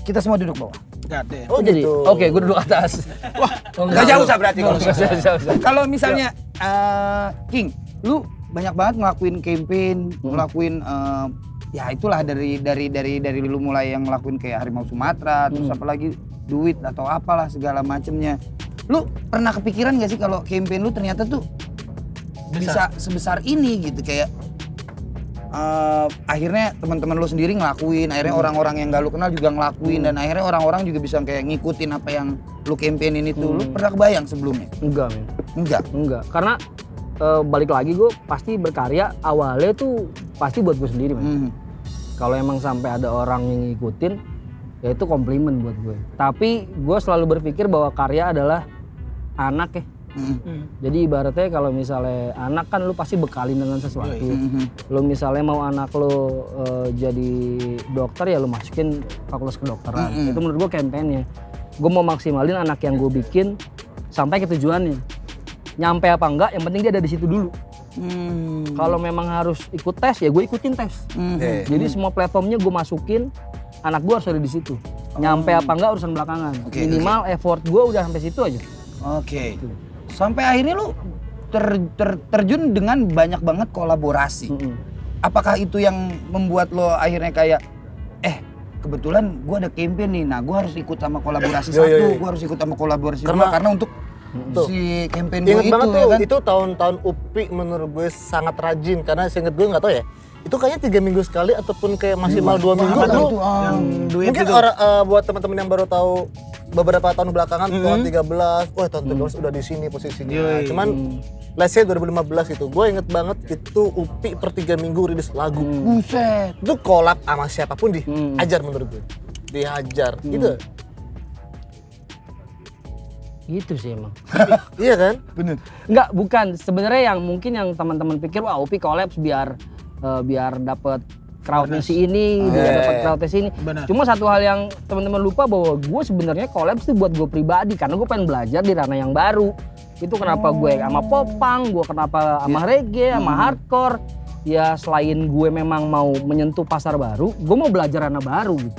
kita semua duduk bawah. Gade. Oh jadi, oke, gue duduk atas. Wah, Nggak jauh sah berarti kalau jauh. Kalau misalnya King, lu banyak banget ngelakuin campaign, ngelakuin ya itulah dari lu mulai yang ngelakuin kayak Harimau Sumatera, terus apalagi duit atau apalah segala macemnya. Lu pernah kepikiran gak sih kalau campaign lu ternyata tuh bisa sebesar ini gitu, kayak akhirnya teman-teman lu sendiri ngelakuin, akhirnya orang-orang yang gak lu kenal juga ngelakuin, dan akhirnya orang-orang juga bisa kayak ngikutin apa yang lu campaignin itu. Lu pernah kebayang sebelumnya? Enggak, men. Enggak. Karena balik lagi gue pasti berkarya awalnya tuh pasti buat gue sendiri, men. Kalau emang sampai ada orang yang ngikutin, ya itu komplimen buat gue. Tapi gue selalu berpikir bahwa karya adalah anak ya. Jadi ibaratnya kalau misalnya anak kan lu pasti bekalin dengan sesuatu. Lu misalnya mau anak lu jadi dokter ya lu masukin fakultas kedokteran. Itu menurut gue kampanye. Gue mau maksimalin anak yang gue bikin sampai ke tujuannya. Nyampe apa enggak, yang penting dia ada di situ dulu. Kalau memang harus ikut tes ya gue ikutin tes. Jadi semua platformnya gue masukin, anak gue harus ada di situ. Nyampe apa enggak urusan belakangan. Minimal effort gue udah sampai situ aja. Oke. Sampai akhirnya lu terjun dengan banyak banget kolaborasi. Apakah itu yang membuat lo akhirnya kayak kebetulan gue ada campaign nih, nah gue harus ikut sama kolaborasi satu, gue harus ikut sama kolaborasi dua karena untuk si campaign gue itu banget ya kan? Itu tahun-tahun UPI menurut gue sangat rajin karena seinget gue nggak tahu ya. Itu kayaknya 3 minggu sekali ataupun kayak maksimal 2 minggu lu. Mungkin orang buat teman-teman yang baru tahu beberapa tahun belakangan tahun 13, wah tahun 13 udah di sini posisinya. Cuman let's say 2015 gitu. Gue inget banget itu UPI per 3 minggu rilis lagu. Buset. Itu collab sama siapapun dihajar menurut gue. Dihajar gitu. Gitu sih emang. Iya kan? Bener. Enggak, bukan. Sebenarnya yang mungkin yang teman-teman pikir wah UPI collabs biar dapat crowdnya si ini, biar dapat crowdnya si ini. Benar. Cuma satu hal yang teman-teman lupa bahwa gue sebenarnya collabs itu buat gue pribadi karena gue pengen belajar di ranah yang baru. Itu kenapa gue sama popang, gue kenapa sama reggae, sama hardcore. Ya selain gue memang mau menyentuh pasar baru, gue mau belajar ranah baru gitu.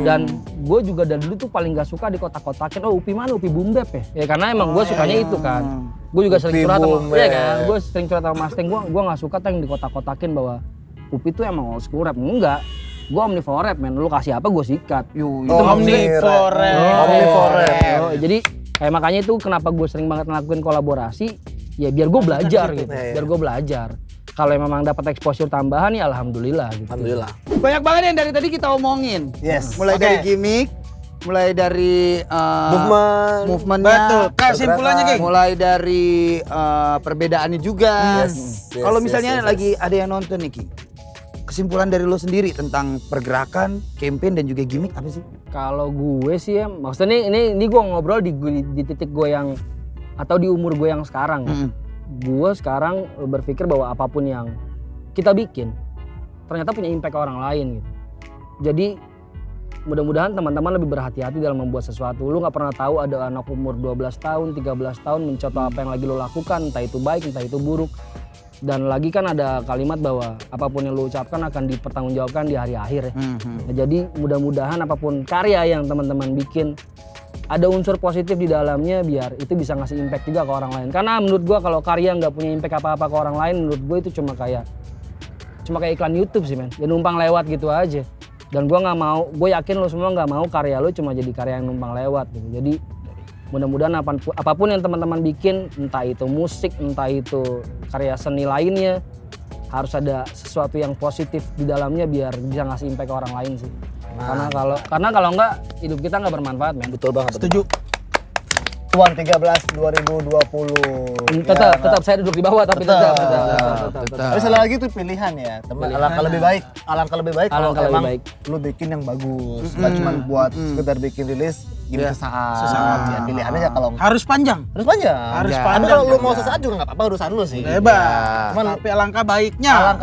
Dan gue juga dari dulu tuh paling gak suka di kotak-kotakin, oh UPI mana, UPI boom bap ya? Ya karena emang gue sukanya itu kan. Gue juga sering curhat sama, ya kan, gue sering curhat sama Mas Teng, gue gak suka Teng di kotak-kotakin bahwa UPI tuh emang old school rap. Enggak, gue omnivore rap men, lu kasih apa gue sikat. Itu Omnivore. Jadi kayak makanya itu kenapa gue sering banget ngelakuin kolaborasi, ya biar gue belajar gitu, biar gue belajar. Kalau memang dapat exposure tambahan ya alhamdulillah gitu. Alhamdulillah. Banyak banget yang dari tadi kita omongin. Yes. Mulai dari gimmick, mulai dari movementnya. Betul. Kesimpulannya King. Mulai dari perbedaannya juga. Yes, Kalau misalnya yes. lagi ada yang nonton nih King, kesimpulan dari lo sendiri tentang pergerakan, campaign dan juga gimmick apa sih? Kalau gue sih ya, maksudnya ini gue ngobrol di titik gue yang atau di umur gue yang sekarang. Gue sekarang berpikir bahwa apapun yang kita bikin ternyata punya impact ke orang lain gitu. Jadi mudah-mudahan teman-teman lebih berhati-hati dalam membuat sesuatu. Lu nggak pernah tahu ada anak umur 12 tahun, 13 tahun mencontoh apa yang lagi lo lakukan, entah itu baik, entah itu buruk. Dan lagi kan ada kalimat bahwa apapun yang lo ucapkan akan dipertanggungjawabkan di hari akhir ya. Nah, jadi mudah-mudahan apapun karya yang teman-teman bikin ada unsur positif di dalamnya biar itu bisa ngasih impact juga ke orang lain. Karena menurut gua kalau karya nggak punya impact apa-apa ke orang lain, menurut gua itu cuma kayak iklan YouTube sih men. Ya numpang lewat gitu aja. Dan gua nggak mau, gue yakin lo semua nggak mau karya lo cuma jadi karya yang numpang lewat gitu. Jadi mudah-mudahan apapun yang teman-teman bikin, entah itu musik, entah itu karya seni lainnya, harus ada sesuatu yang positif di dalamnya biar bisa ngasih impact ke orang lain sih. Karena kalau enggak hidup kita nggak bermanfaat men. Betul banget. Setuju. Tuan 13 2020. Tetap saya duduk di bawah tapi tetap. Tapi sekali lagi itu pilihan ya, teman. Alangkah lebih baik kalau emang lu bikin yang bagus. Nggak cuma buat sekedar bikin rilis gini sesaat. Ya pilihannya ya kalau Harus panjang. Tapi kalau lu mau sesaat juga nggak apa-apa, urusan lu sih. Bebas. Cuman Tapi alangkah baiknya.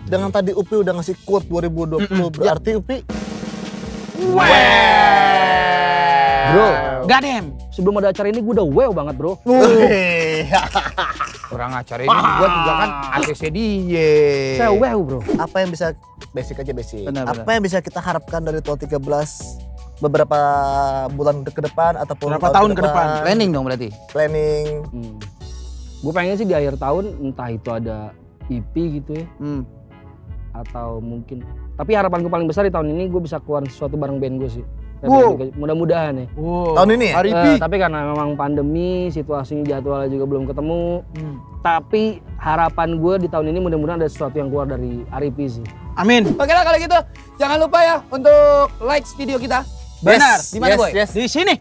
Dengan tadi UPI udah ngasih quote 2020 berarti UPI Bro, Gadem. sebelum ada acara ini gue udah wow banget bro. Orang acara ini gua juga kan ACC dia. Saya wow bro. apa yang bisa basic. Benar. Apa yang bisa kita harapkan dari Tuan 13 beberapa bulan ke depan ataupun Berapa tahun ke depan? Planning dong berarti. Planning. Gue pengen sih di akhir tahun entah itu ada EP gitu ya. Atau mungkin. Tapi harapan gue paling besar di tahun ini gue bisa keluar sesuatu bareng band gue sih. Mudah-mudahan ya. Tahun ini ya? Tapi karena memang pandemi, situasinya jadwalnya juga belum ketemu. Tapi harapan gue di tahun ini mudah-mudahan ada sesuatu yang keluar dari Aripi sih. Amin. Oke lah kalau gitu, jangan lupa ya untuk like video kita. Benar. Di mana Boy? Di sini.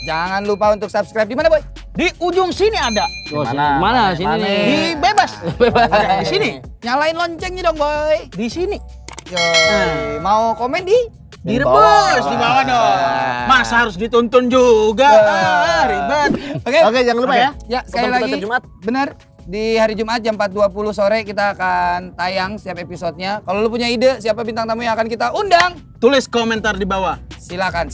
Jangan lupa untuk subscribe di mana Boy? Di ujung sini ada. Oh, mana? Sini nih. Di bebas. Ada di sini. Nyalain loncengnya dong Boy. Di sini. Yoi. Mau komen di? Direbus di bawah dong. Masa harus dituntun juga? Ribet. Oke, jangan lupa ya. Ya, sekali Tonton kita lagi. tiap Jumat. Benar. Di hari Jumat jam 4.20 sore kita akan tayang setiap episodenya. Kalau lu punya ide siapa bintang tamu yang akan kita undang, Tulis komentar di bawah. silakan.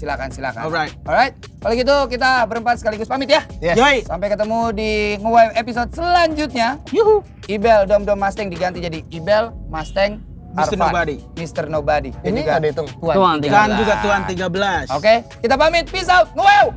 Alright. Kalau gitu kita berempat sekaligus pamit ya. Yes. Yoi. Sampai ketemu di Nge-Wave episode selanjutnya. Yuhu. Ibel Dom Mustang diganti jadi Ibel Mustang Mr. Arfan. Nobody. Mr. Nobody. Dan Ini juga ada hitung. Tuan Dan juga Tuan 13. Oke, kita pamit. Peace out. Nge-Wave.